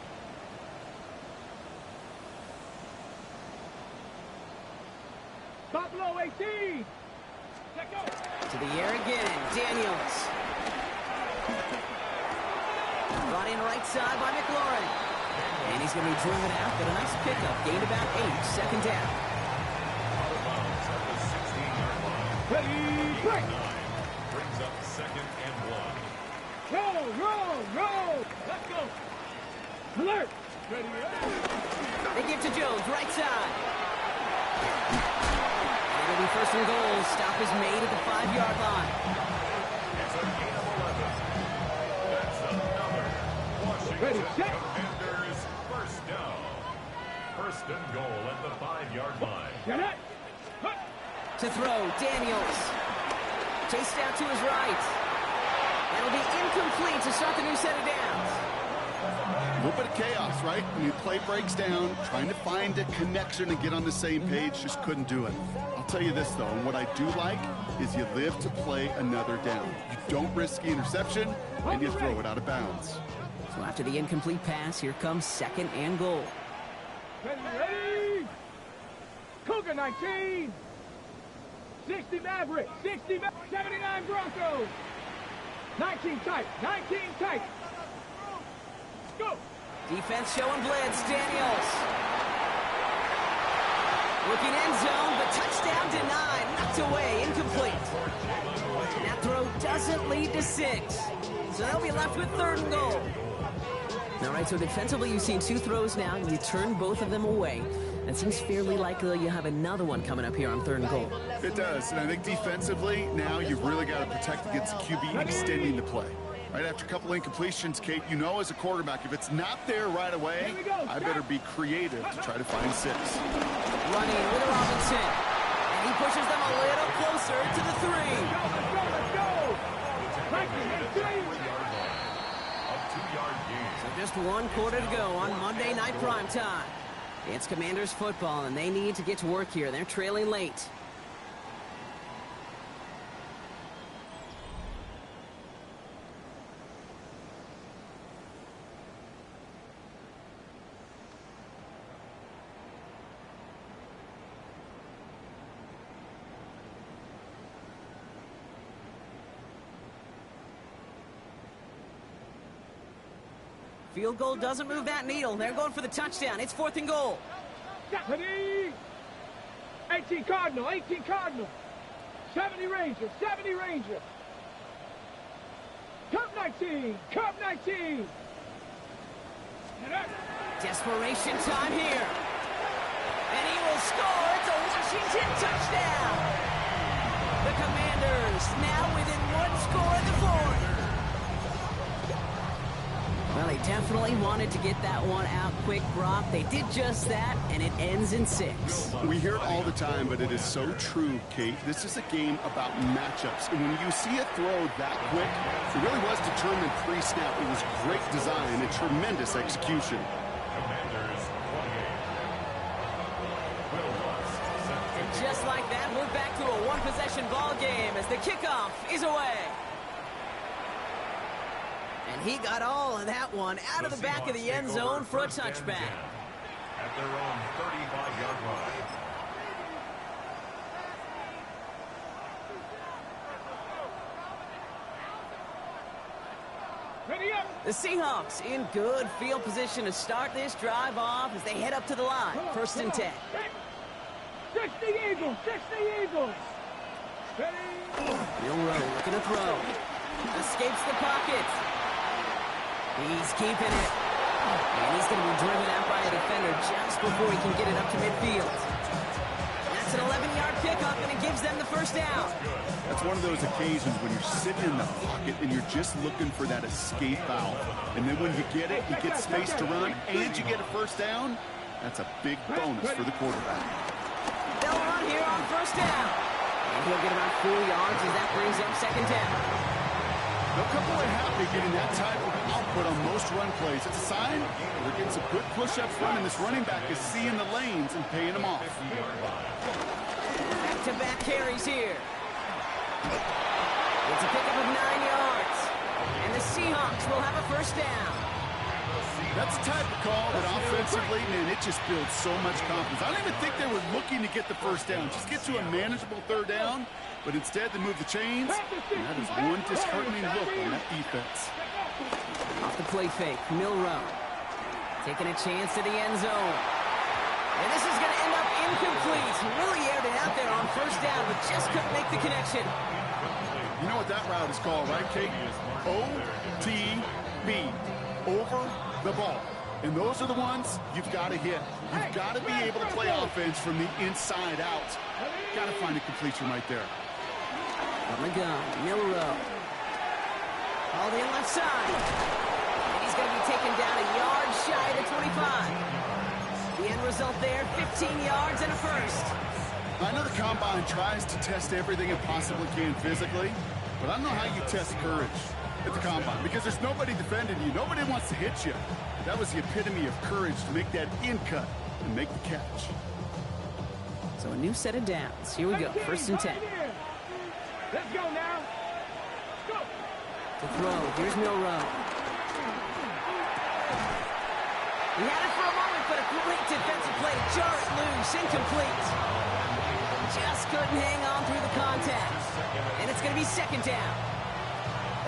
Buffalo 18. Let go. To the air again. Daniels. Brought in right side by McLaurin. And he's going to be driven out, but a nice pickup. Gained about 8. Second down. Ready, break. Brings up second and 1. Roll. Let's go. Alert. Ready, They give to Jones, right side. It'll be first and goal. Stop is made at the 5-yard line. It's a gain of 11. That's another Washington Ready, set. Commanders first down. First and goal at the 5-yard line. get it. Hut. To throw, Daniels. Chased out to his right. That'll be incomplete to start the new set of downs. A little bit of chaos, right? When your play breaks down, trying to find a connection and get on the same page, just couldn't do it. I'll tell you this, though, and what I do like is you live to play another down. You don't risk the interception, and you throw it out of bounds. So after the incomplete pass, here comes second and goal. Ready. Cougar 19. 60 Maverick. 79 Broncos. 19 tight. Go. Defense showing blitz. Daniels. Looking end zone, but touchdown denied. Knocked away. Incomplete. That throw doesn't lead to 6. So they'll be left with third and goal. All right, so defensively, you've seen 2 throws now. You turn both of them away. It seems fairly likely you have another one coming up here on third and goal. It does, and I think defensively, now you've really got to protect against the QB extending the play. Right after a couple incompletions, Kate, you know as a quarterback, if it's not there right away, I better be creative to try to find 6. Running with Robinson. And he pushes them a little closer to the 3. Let's go. A 2-yard gain. So just 1 quarter to go on Monday Night Primetime. It's Commanders football, and they need to get to work here. They're trailing late. Field goal doesn't move that needle. They're going for the touchdown. It's 4th and goal. Ready. 18 Cardinal. 70 Ranger. Cup 19. Desperation time here. And he will score. It's a Washington touchdown. The Commanders now within 1 score in the 4th. Well, they definitely wanted to get that one out quick, Brock. They did just that, and it ends in 6. We hear it all the time, but it is so true, Kate. This is a game about matchups. And when you see a throw that quick, it really was determined pre-snap. It was great design and tremendous execution. Commanders 28. Will Lutz set the And just like that, we're back to a 1-possession ball game as the kickoff is away. And he got all of that one out of the back of the end zone for a touchback. At their own 35-yard line. Ready up. The Seahawks in good field position to start this drive off as they head up to the line. 1st and 10. 60 Eagles. Ready. Milroe looking to throw. Escapes the pocket. He's keeping it. And he's going to be driven out by a defender just before he can get it up to midfield. That's an 11-yard pickup, and it gives them the first down. That's one of those occasions when you're sitting in the pocket and you're just looking for that escape valve. And then when you get it, you get space to run, and you get a first down. That's a big bonus for the quarterback. They'll run here on first down. And he'll get about 4 yards as that brings up second down. They'll come away happy getting that type of output on most run plays. It's a sign they're getting some good push-ups running. This running back is seeing the lanes and paying them off. Back-to-back carries here. It's a pickup of 9 yards. And the Seahawks will have a first down. That's the type of call that offensively, man, it just builds so much confidence. I don't even think they were looking to get the first down. Just get to a manageable 3rd down. But instead, they move the chains, and that is one disheartening look on that defense. Off the play fake, Milroe taking a chance to the end zone. And this is going to end up incomplete. Really aired it out there on first down, but just couldn't make the connection. You know what that route is called, right, Kate? OTB. Over the ball. And those are the ones you've got to hit. You've got to be able to play offense from the inside out. Got to find a completion right there. On the gun, Milroe. All the left side. And he's going to be taken down a yard shy of the 25. The end result there, 15 yards and a first. I know the Combine tries to test everything it possibly can physically, but I don't know how you test courage at the Combine because there's nobody defending you. Nobody wants to hit you. That was the epitome of courage to make that in cut and make the catch. So a new set of downs. Here we go, first and 10. Let's go now. Go. To throw, here's Milroe. He had it for a moment, but a great defensive play to jar it loose, incomplete. Just couldn't hang on through the contact. And it's going to be second down.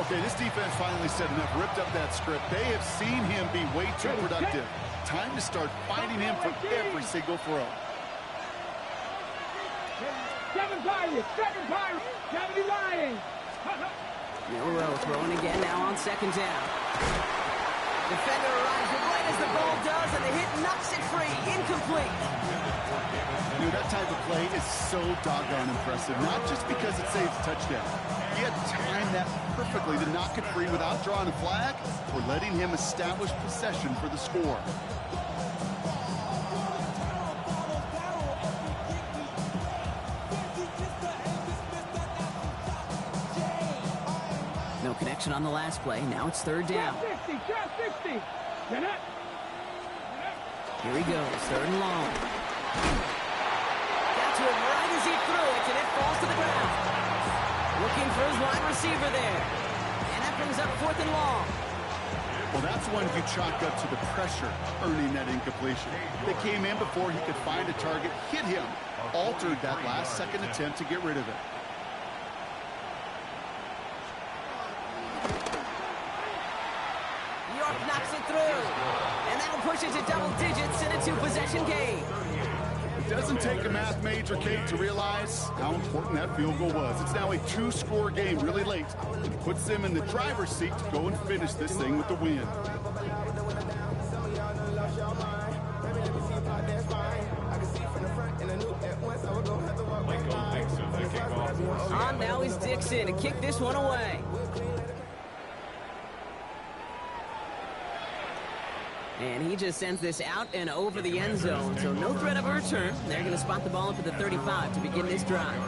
Okay, this defense finally said enough, ripped up that script. They have seen him be way too productive. Time to start fighting him for every single throw. Seven Pirates, 70 Lions. Milroe throwing again now on second down. Defender arrives right as the ball does, and the hit knocks it free. Incomplete. Dude, that type of play is so doggone impressive, not just because it saves a touchdown. He had timed that perfectly to knock it free without drawing a flag or letting him establish possession for the score. No connection on the last play. Now it's third down. Shot 60. Here he goes, third and long. Got to him right as he threw it, and it falls to the ground. Looking for his wide receiver there. And that brings up fourth and long. Well, that's one you chalk up to the pressure earning that incompletion. They came in before he could find a target, hit him, altered that last-second attempt to get rid of it. York knocks it through. And that'll push it to double digits in a two-possession game. It doesn't take a math major, Kate, to realize how important that field goal was. It's now a two-score game really late. It puts them in the driver's seat to go and finish this thing with the win. On now is Dixon to kick this one away. And he just sends this out and over the end zone, so no threat of a return. They're going to spot the ball up at the 35 to begin this drive.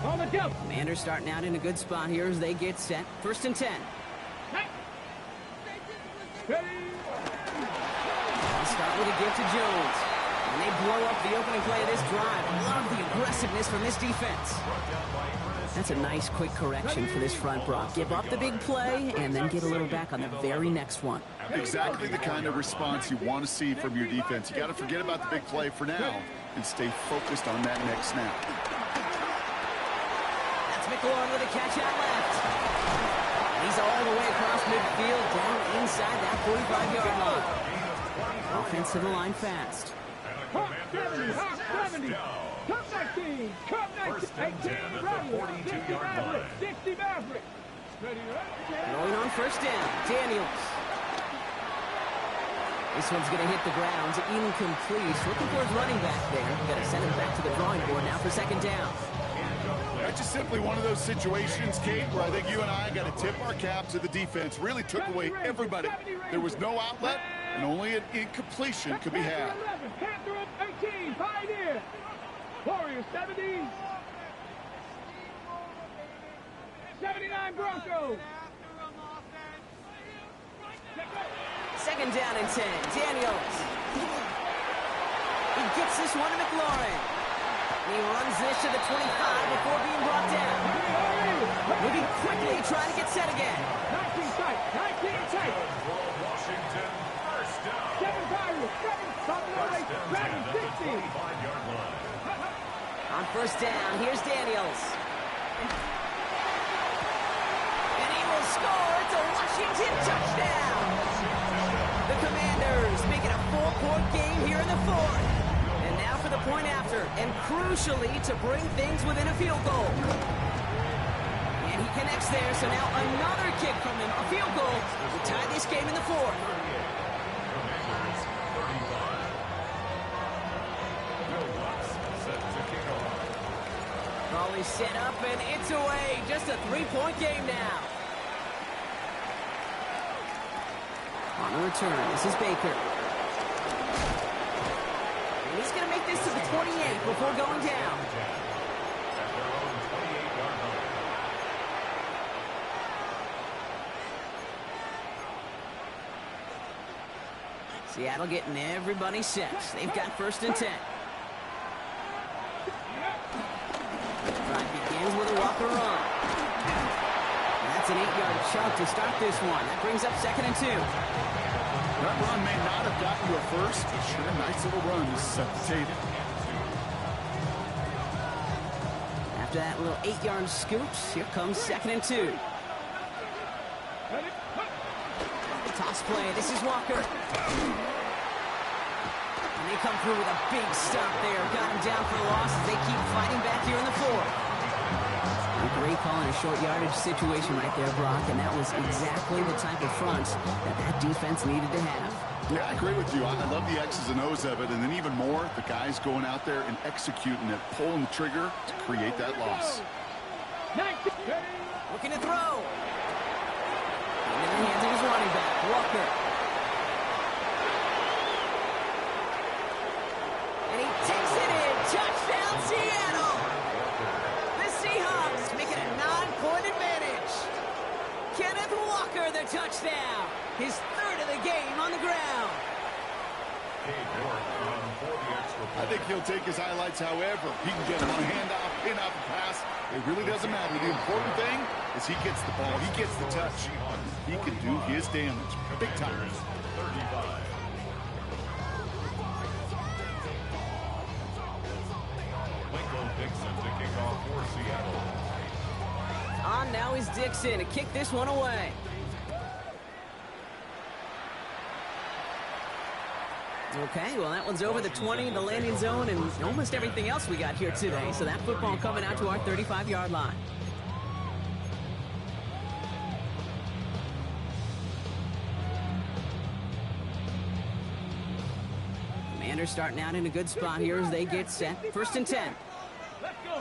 On the jump. Commanders starting out in a good spot here as they get set. First and 10. Ready. They start with a give to Jones. And they blow up the opening play of this drive. Love the aggressiveness from this defense. That's a nice quick correction for this front, Brock. Give up the big play and then get a little back on the very next one. Exactly the kind of response you want to see from your defense. You got to forget about the big play for now and stay focused on that next snap. That's McLaurin with a catch out left. He's all the way across midfield, down inside that 45-yard line. Offense to the line fast. Top 70, top 70, top 19, top 19, 18, Rebels, 60 Mavericks, 60 Mavericks. Ready, Going on first down, Daniels. This one's going to hit the ground, incomplete. Looking for his running back there. Got to send him back to the drawing board now for second down. That's just simply one of those situations, Kate, where I think you and I got to tip our cap to the defense. Really took away everybody. There was no outlet, and only an incompletion could be had. 18, Pioneer. Warriors 70. 79 Broncos. Second down and 10. Daniels. He gets this one to McLaurin. He runs this to the 25 before being brought down. Moving quickly, trying to get set again. 19 tight, 19 tight. Washington, first down. 7 Pirates, 7, top right, 7, 60. On first down, here's Daniels. And he will score. It's a Washington touchdown. The Commanders make it a 4-point game here in the fourth. And now for the point after, and crucially to bring things within a field goal. And he connects there, so now another kick from him, a field goal, to tie this game in the fourth. Commanders 35. Bill Watts set to kick off. Ball is set up, and it's away. Just a 3-point game now. On the return, this is Baker. And he's going to make this to the 28 before going down. At their own 28-yard line. Seattle getting everybody set. They've got 1st and 10. Drive begins with a Walker run. And that's an 8-yard chunk to start this one. That brings up 2nd and 2. That run may not have gotten you a first, but sure, a nice little run to set the table. After that little 8-yard scoop, here comes 2nd and 2. Toss play. This is Walker. And they come through with a big stop there. Got him down for the loss as they keep fighting back here in the fourth. A great call in a short yardage situation right there, Brock, and that was exactly the type of front that defense needed to have. Yeah, I agree with you. I love the X's and O's of it, and then even more, the guys going out there and executing it, pulling the trigger to create that loss. Looking to throw. Into the hands of his running back, Walker. And he takes it in. Touchdown, Seattle. The Seahawks make it a 9-point advantage. Kenneth Walker, the touchdown. His 3rd of the game on the ground. I think he'll take his highlights however. He can get him on a handoff, in-off, pass. It really doesn't matter. The important thing is he gets the ball. He gets the touch. He can do his damage. Big time. 35. Michael Dixon to kick off for Seattle. On now is Dixon to kick this one away. Okay, well, that one's over the 20, the landing zone, and almost everything else we got here today. So that football coming out to our 35-yard line. Commanders starting out in a good spot here as they get set. 1st and 10. Let's go.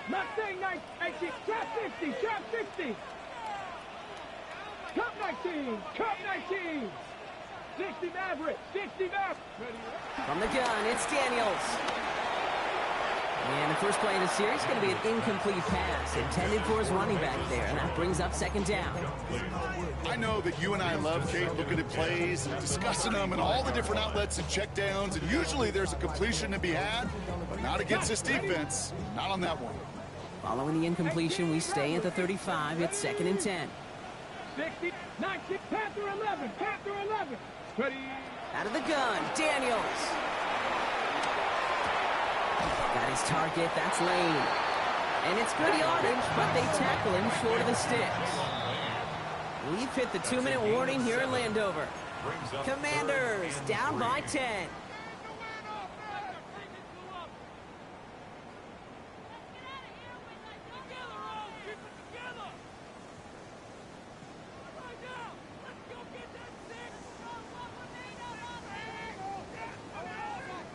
Mustang 19, trap 50, trap 50. Cup 19, cup 19. 60 Maverick, 60 Maverick. From the gun, it's Daniels. And the first play of the series is going to be an incomplete pass intended for his running back there, and that brings up 2nd down. I know that you and I love, Kate, looking at plays and discussing them and all the different outlets and checkdowns, and usually there's a completion to be had, but not against this defense. Not on that one. Following the incompletion, we stay at the 35. It's 2nd and 10. 60, 19, Panther 11, Panther 11. Ready. Out of the gun, Daniels. Got his target, that's Lane. And it's good yardage, but they tackle him short of the sticks. We've hit the 2-minute warning here in Landover. Commanders down by 10.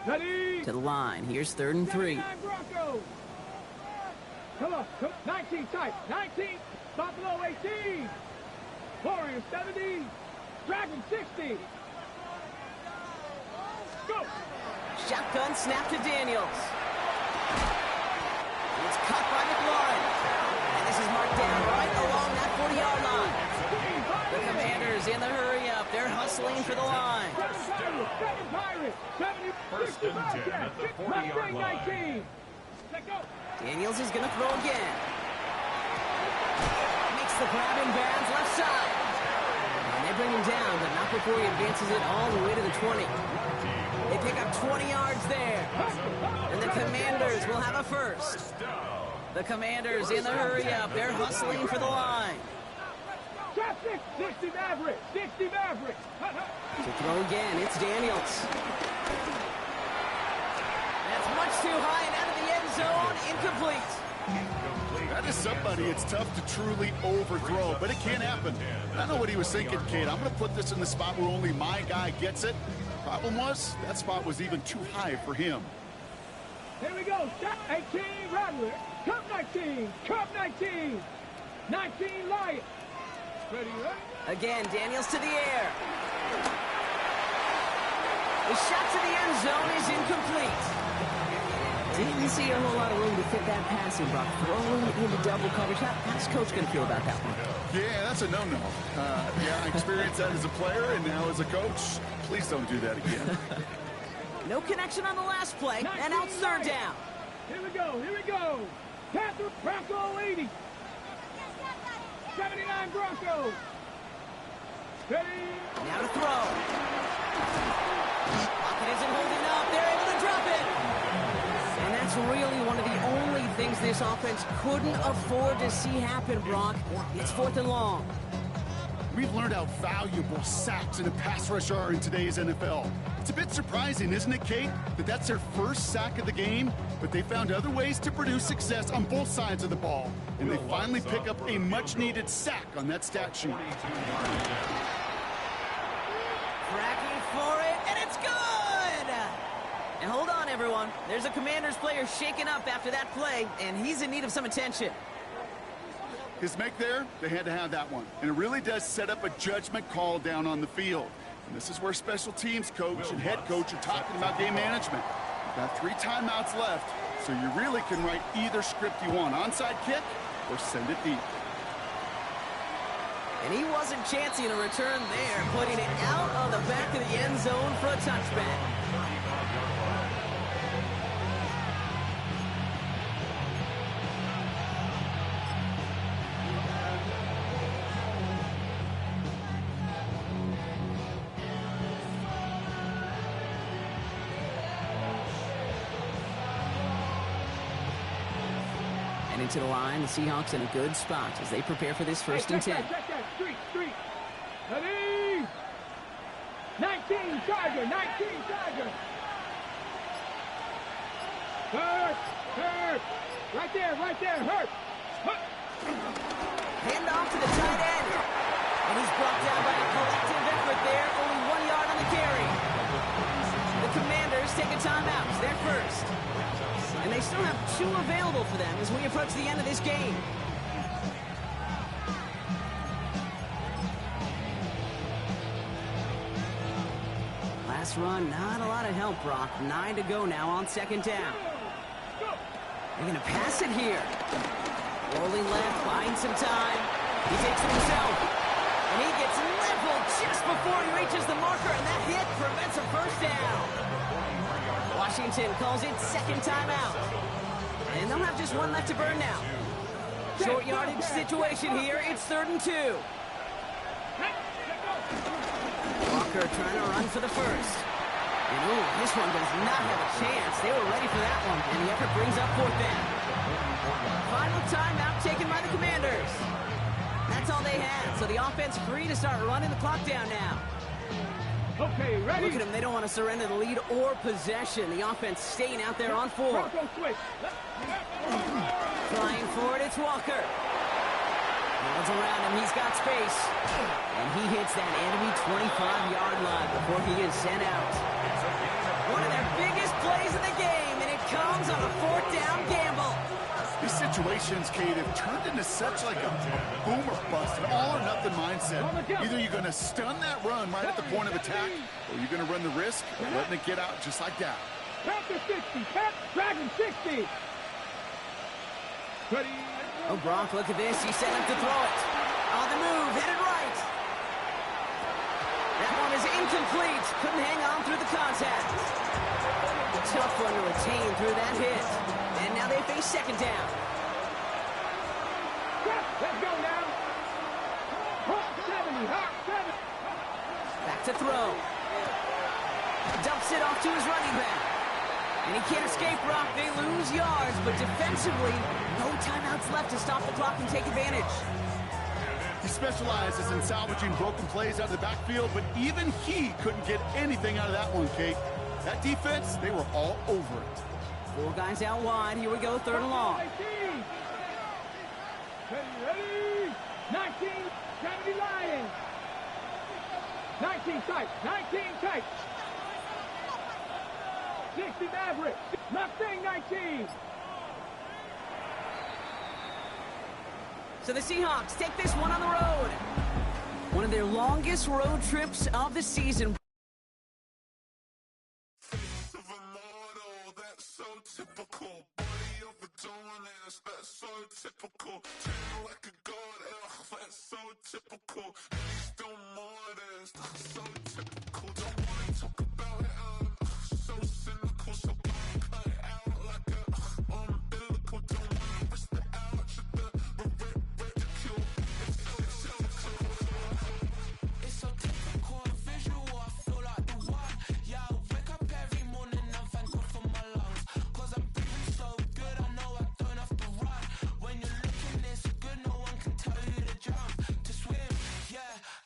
Ready. To the line, here's 3rd and 3. Come on, 19 tight, 19, Buffalo 18, Warriors 70, Dragon 60. Go! Shotgun snap to Daniels. It's caught by McLaurin. And this is marked down right along that 40-yard line. The Commanders in the hurry-up. They're hustling for the line. 1st and 10 at the 40-yard line. Daniels is going to throw again. Makes the grab in bounds left side. And they bring him down, but not before he advances it all the way to the 20. They pick up 20 yards there. And the Commanders will have a first. The Commanders in the hurry up. They're hustling for the line. Top 60 Mavericks. 60 Mavericks. To throw again, it's Daniels. That's much too high and out of the end zone. Incomplete. That is somebody it's tough to truly overthrow, but it can happen. I don't know what he was thinking, Kate. I'm going to put this in the spot where only my guy gets it. Problem was, that spot was even too high for him. Here we go. Stop 18 Rattler. Cup 19. Cup 19. 19 Lions. Ready, right? Again, Daniels to the air. The shot to the end zone is incomplete. Didn't see a whole lot of room to fit that passing, Brock. Throwing into double coverage. How's Coach going to feel about that one? Yeah, that's a no-no. Yeah, I experienced that as a player and now as a coach. Please don't do that again. No connection on the last play, and out third down. Here we go. Here we go. Panther Bronco 80. 79 Broncos. Ready. Now to throw. Pocket isn't holding up. They're able to drop it. And that's really one of the only things this offense couldn't afford to see happen, Brock. It's 4th and long. We've learned how valuable sacks in a pass rush are in today's NFL. It's a bit surprising, isn't it, Kate, that that's their first sack of the game, but they found other ways to produce success on both sides of the ball, and they finally pick up a much-needed sack on that stat sheet. Cracking for it, and it's good! And hold on, everyone. There's a Commanders player shaken up after that play, and he's in need of some attention. His make there, they had to have that one. And it really does set up a judgment call down on the field. And this is where special teams coach and head coach are talking about game management. You've got 3 timeouts left, so you really can write either script you want. Onside kick or send it deep. And he wasn't chancing a return there, putting it out on the back of the end zone for a touchback. And into the line, the Seahawks in a good spot as they prepare for this 1st and 10. Check that. Street. Ready. 19 Tiger. 19 Tiger. Hurt. Right there. Hurt. Hand off to the tight end. And he's brought down by a collective effort there. Only 1 yard on the carry. The Commanders take a timeout. It's their first. And they still have 2 available for them as we approach the end of this game. Last run, not a lot of help, Brock. 9 to go now on 2nd down. They're going to pass it here. Rolling left, buying some time. He takes it himself. And he gets leveled just before he reaches the marker, and that hit prevents a first down. Washington calls it 2nd timeout. And they'll have just 1 left to burn now. Short yardage situation here. It's 3rd and 2. Walker trying to run for the first. And ooh, this one does not have a chance. They were ready for that one. And the effort brings up 4th down. Final timeout taken by the Commanders. That's all they had. So the offense free to start running the clock down now. Okay, ready? Look at them. They don't want to surrender the lead or possession. The offense staying out there on 4. Bronco switch. Flying for it, it's Walker. Runs around him, he's got space. And he hits that enemy 25-yard line before he is sent out. One of their biggest plays of the game, and it comes on a 4th down gamble. These situations, Kate, have turned into such like a boom or bust, an all-or-nothing mindset. Either you're going to stun that run right at the point of attack, or you're going to run the risk of letting it get out just like that. Panther 60. Dragon 60. Ready. Oh, Brock, look at this. He's set up to throw it. On the move, headed right. That one is incomplete. Couldn't hang on through the contact. Tough one to retain through that hit. And now they face 2nd down. Let's go now. Hawk 70. Back to throw. Dumps it off to his running back. And he can't escape, Rock. They lose yards, but defensively, no timeouts left to stop the clock and take advantage. He specializes in salvaging broken plays out of the backfield, but even he couldn't get anything out of that one, Kate. That defense, they were all over it. 4 guys out wide. Here we go, 3rd and long. Ready? 19, 70 Lions. 19 tight, 19 tight. 60 Mavericks. Mustang 19. So the Seahawks take this one on the road. One of their longest road trips of the season. Typical body of Adonis, that's so typical. Tail like a god, that's so typical. And he's still modest, so typical. Don't wanna talk about it, so cynical. So cut it out like a umbilical. Don't wanna risk the ouch of the ridicule. It's so typical, visual. I feel like the one. Yeah, I wake up every morning and thank God for my lungs. I'm breathing so good, I know I don't have to run. When you're looking this good, no one can tell you to jump, to swim. Yeah,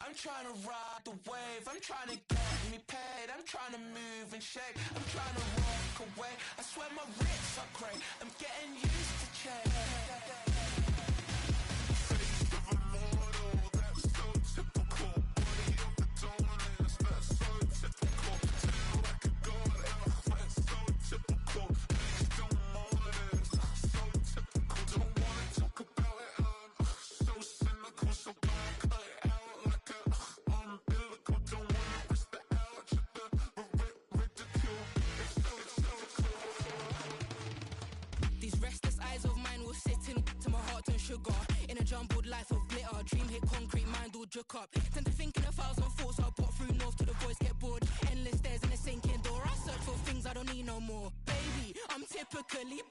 I'm trying to ride the wave. I'm trying to get me paid. I'm trying to move and shake. I'm trying to walk away. I swear my wrists are great. I'm getting used to change. Face of a model, that's so typical. Body of the dominance, that's so typical. Tail like a god, that's so typical. Sugar in a jumbled life of glitter, dream hit concrete, mind all jerk up. Tend to think in 1,000 thoughts. I pop through north to the voice, get bored. Endless stairs in a sinking door. I search for things I don't need no more. Baby, I'm typically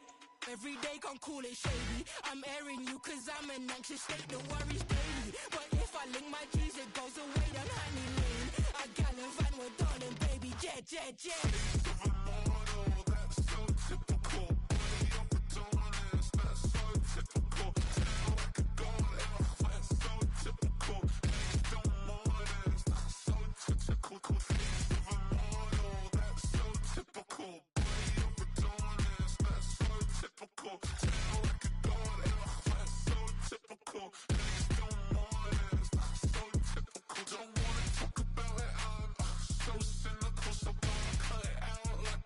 every day, can't call it shady. I'm airing you cause I'm an anxious state, the worries daily. But if I link my G's, it goes away down honey lane. I gallivant with darling, baby, jet, jet, jet. Face of a model, that's so typical. Body of the dominance, that's so typical. Tail like a god, that's so typical. He's still modest, that's so typical. Face of a model, that's so typical. Body of the dominance, that's so typical. Tail like a god, that's so typical. He's still modest, that's so typical. Don't wanna talk about it, I'm so cynical. So cut it out like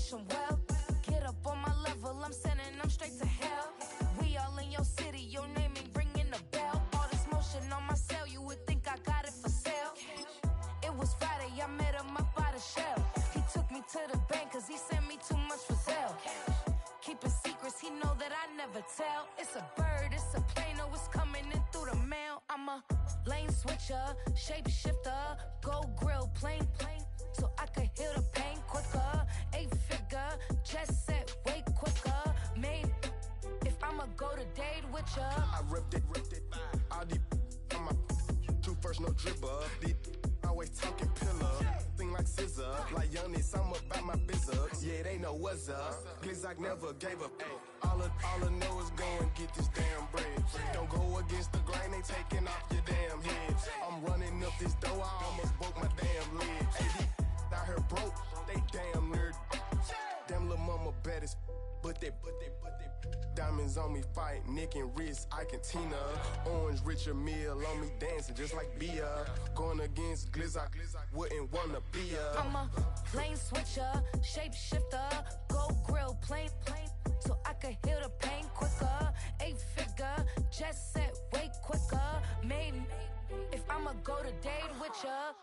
wish him well. Get up on my level, I'm sending them straight to hell. We all in your city, your name ain't ringing a bell. All this motion on my cell, you would think I got it for sale. It was Friday, I met him up by the shell. He took me to the bank cause he sent me too much for sale. Keeping secrets, he know that I never tell. It's a bird, it's a plane, oh, it's coming in through the mail. I'm a lane switcher, shapeshifter, go grill, plane, so I could heal the pain quicker. 8-figure, jet set, way quicker. Made, if I'ma go to date with ya. I ripped it. All these on my two first, no dribble. These always talking pillar. Thing like scissor. Like Youngest, I'm about my business. Yeah, they know what's up. Glizzock never gave up. All I know is go and get this damn bread. Don't go against the grain, they taking off your damn head. I'm running up this door, I almost broke my damn leg. Hey, these out here broke, they damn near. Damn little mama bad as but they diamonds on me fight, Nick and wrist, I can Tina. Orange Richard Mill on me dancing just like Bia. Going against Glizzock, wouldn't wanna be a. I'm a lane switcher, shapeshifter, go grill, plane, so I could heal the pain quicker. 8-figure, jet set, way quicker. Made, if I'ma go to date with ya.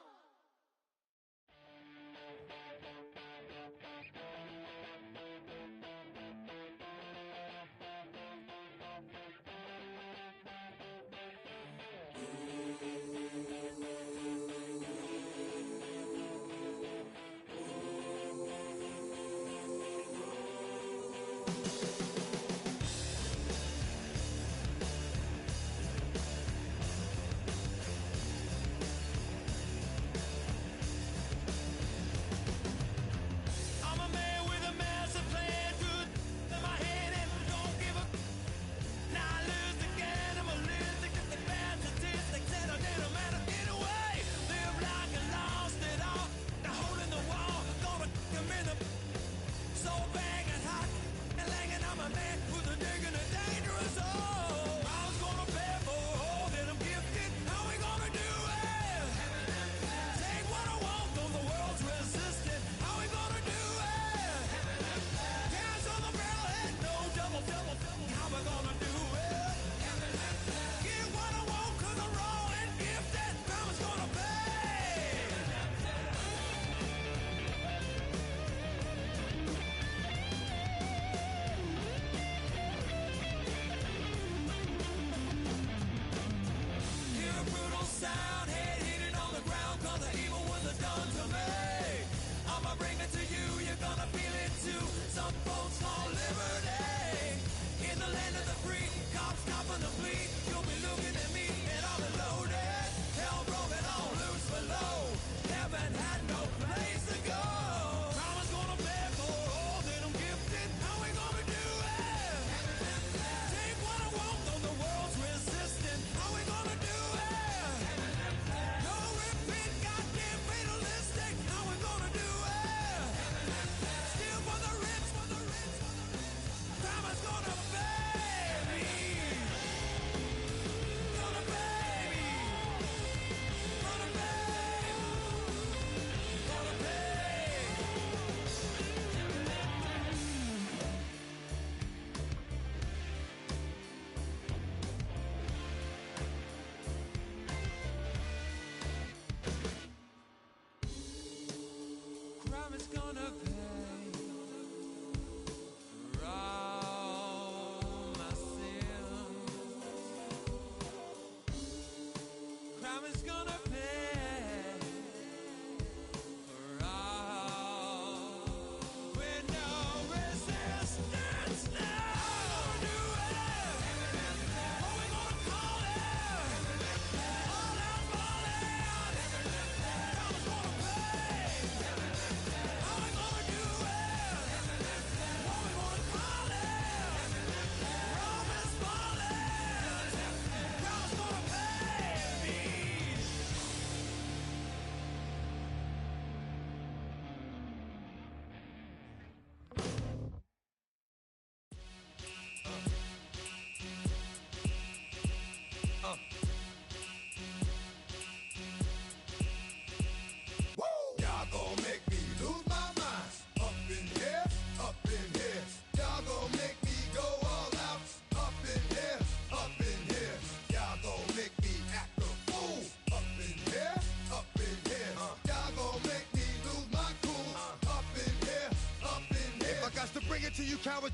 Y'all gon' make me lose my mind. Up in here.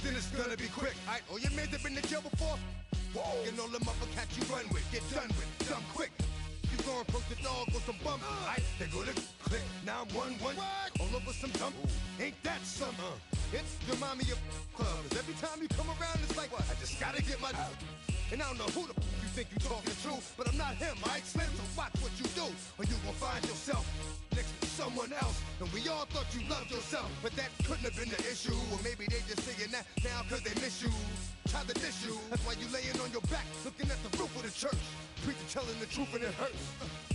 then it's gonna be quick. Alright, all your men have been to jail before? Whoa. And all the motherfuckers you run with, get done with, dumb quick. You gon' approach the dog with some bump. Alright, they go to click. Now I'm 1-1. All over some dump. Ain't that some? It's the mommy of club. 'Cause every time you come around, it's like, what? I just gotta get my. And I don't know who the you think you talking to, but I'm not him, alright, Slim? So watch what you do, or you gon' find yourself next to someone else. And we all thought you loved yourself, but that couldn't have been the issue. Or maybe they just saying that now 'cause they miss you. Try to diss you. That's why you laying on your back, looking at the roof of the church. Preacher telling the truth and it hurts.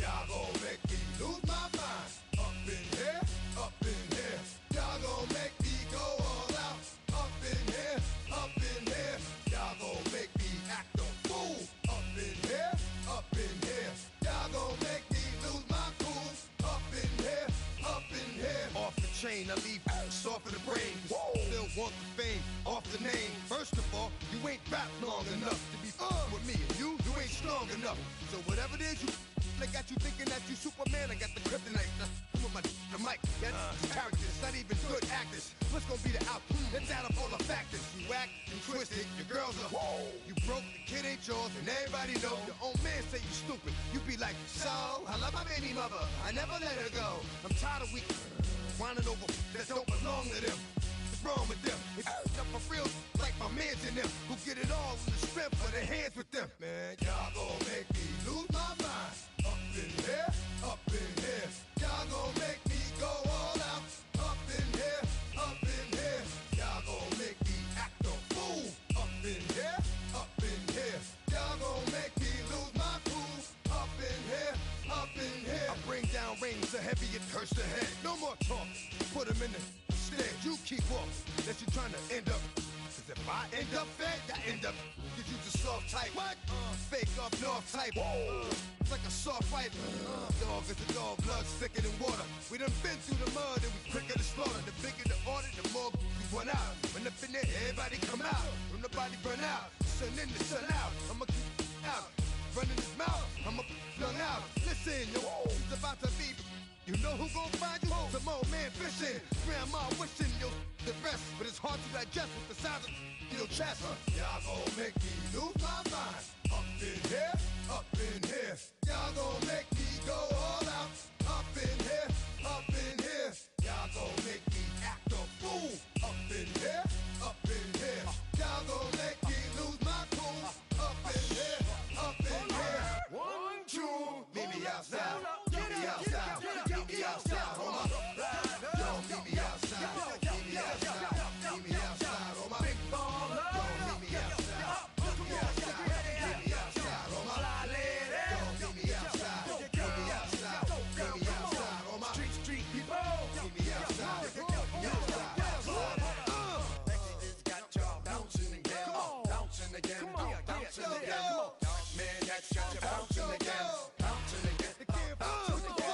Y'all gon' make me lose my mind. Up in here, up in here. Y'all gon' make me go all out. Up in here, up in here. Y'all gon' make me act a fool. Up in here, up in here. Y'all gon' make me lose my cool. Up in here, up in here. Off the chain, I leave soft in the brain. Still want the fame, off the name. First of all, you ain't rap long enough to be with me. And you ain't strong enough. So whatever it is you I got you thinking that you Superman. I got the kryptonite. With my the mic. That's characters, not even good actors. What's gonna be the outcome? Let's add up all the factors. You act, you twisted, your girls are you broke, the kid ain't yours, and everybody know. Your own man say you stupid. You be like, so I love my baby mother. I never let her go. I'm tired of weak whining over that don't belong to them. What's wrong with them? It's up for real, like my mans in them, who get it all in the strength for their hands with them. Man, y'all gon' make me lose my mind. Up in here, up in here. Y'all gon' make me go all out. Up in here, up in here. Y'all gon' make me act a fool. Up in here, up in here. Y'all gon' make me lose my cool. Up in here, up in here. I bring down rain so heavy it hurts the head. No more talk, put him in the stead. You keep off, that you trying to end up. Cause if I end up fed, I end up. Cause you the soft type. What? Fake up north type. It's like a soft fight. Dog is a dog, blood thicker than water. We done been through the mud and we quicker to slaughter. The bigger the order, the more we run out. When up in there, everybody come out. When the body burn out, sun in the sun out. I'ma keep out. Running his mouth, I'ma flung out. Listen, yo, it's about to be. You know who gon' find you? Some old man fishing. Grandma wishing you the best, but it's hard to digest with the sound of your chest. Y'all gon' make me lose my mind. Up in here, up in here. Y'all gon' make me go all out. Up in here, up in here. Y'all gon' make me act a fool. Up in here, up in here. Y'all gon' make me lose my cool. Up in here, up in here. 1, 2, meet me outside. Meet me outside. Meet me outside, hold up. Yo, meet me outside. Meet me outside. Meet me outside, hold up. Big baller. Yo, meet me outside. Meet me outside. Meet me outside, hold up. Yo, meet me outside. Meet me outside. Meet me outside, hold up. Street people. Meet me outside. Meet me outside. It's got y'all bouncing again. Bouncing again. Bouncing again. Man, that's got you bouncing again. Bouncing again. Bouncing again.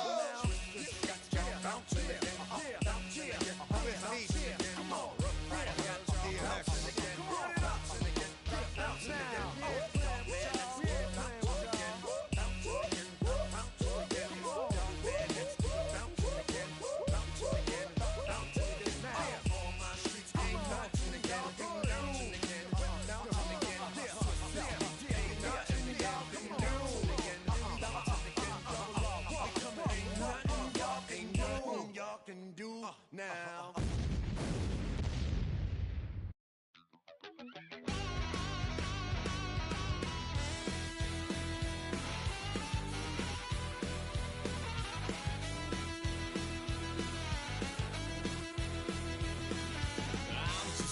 Can do now.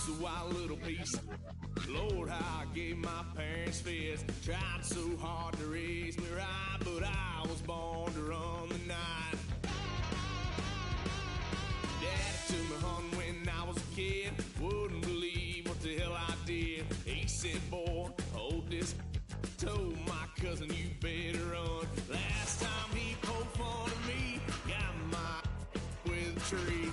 A wild little piece. Lord, how I gave my parents fist. Tried so hard to raise me right, but I was born to run the night. Daddy took me hunting when I was a kid. Wouldn't believe what the hell I did. He said, boy, hold this. Told my cousin, you better run. Last time he poked fun of me, got my with a tree.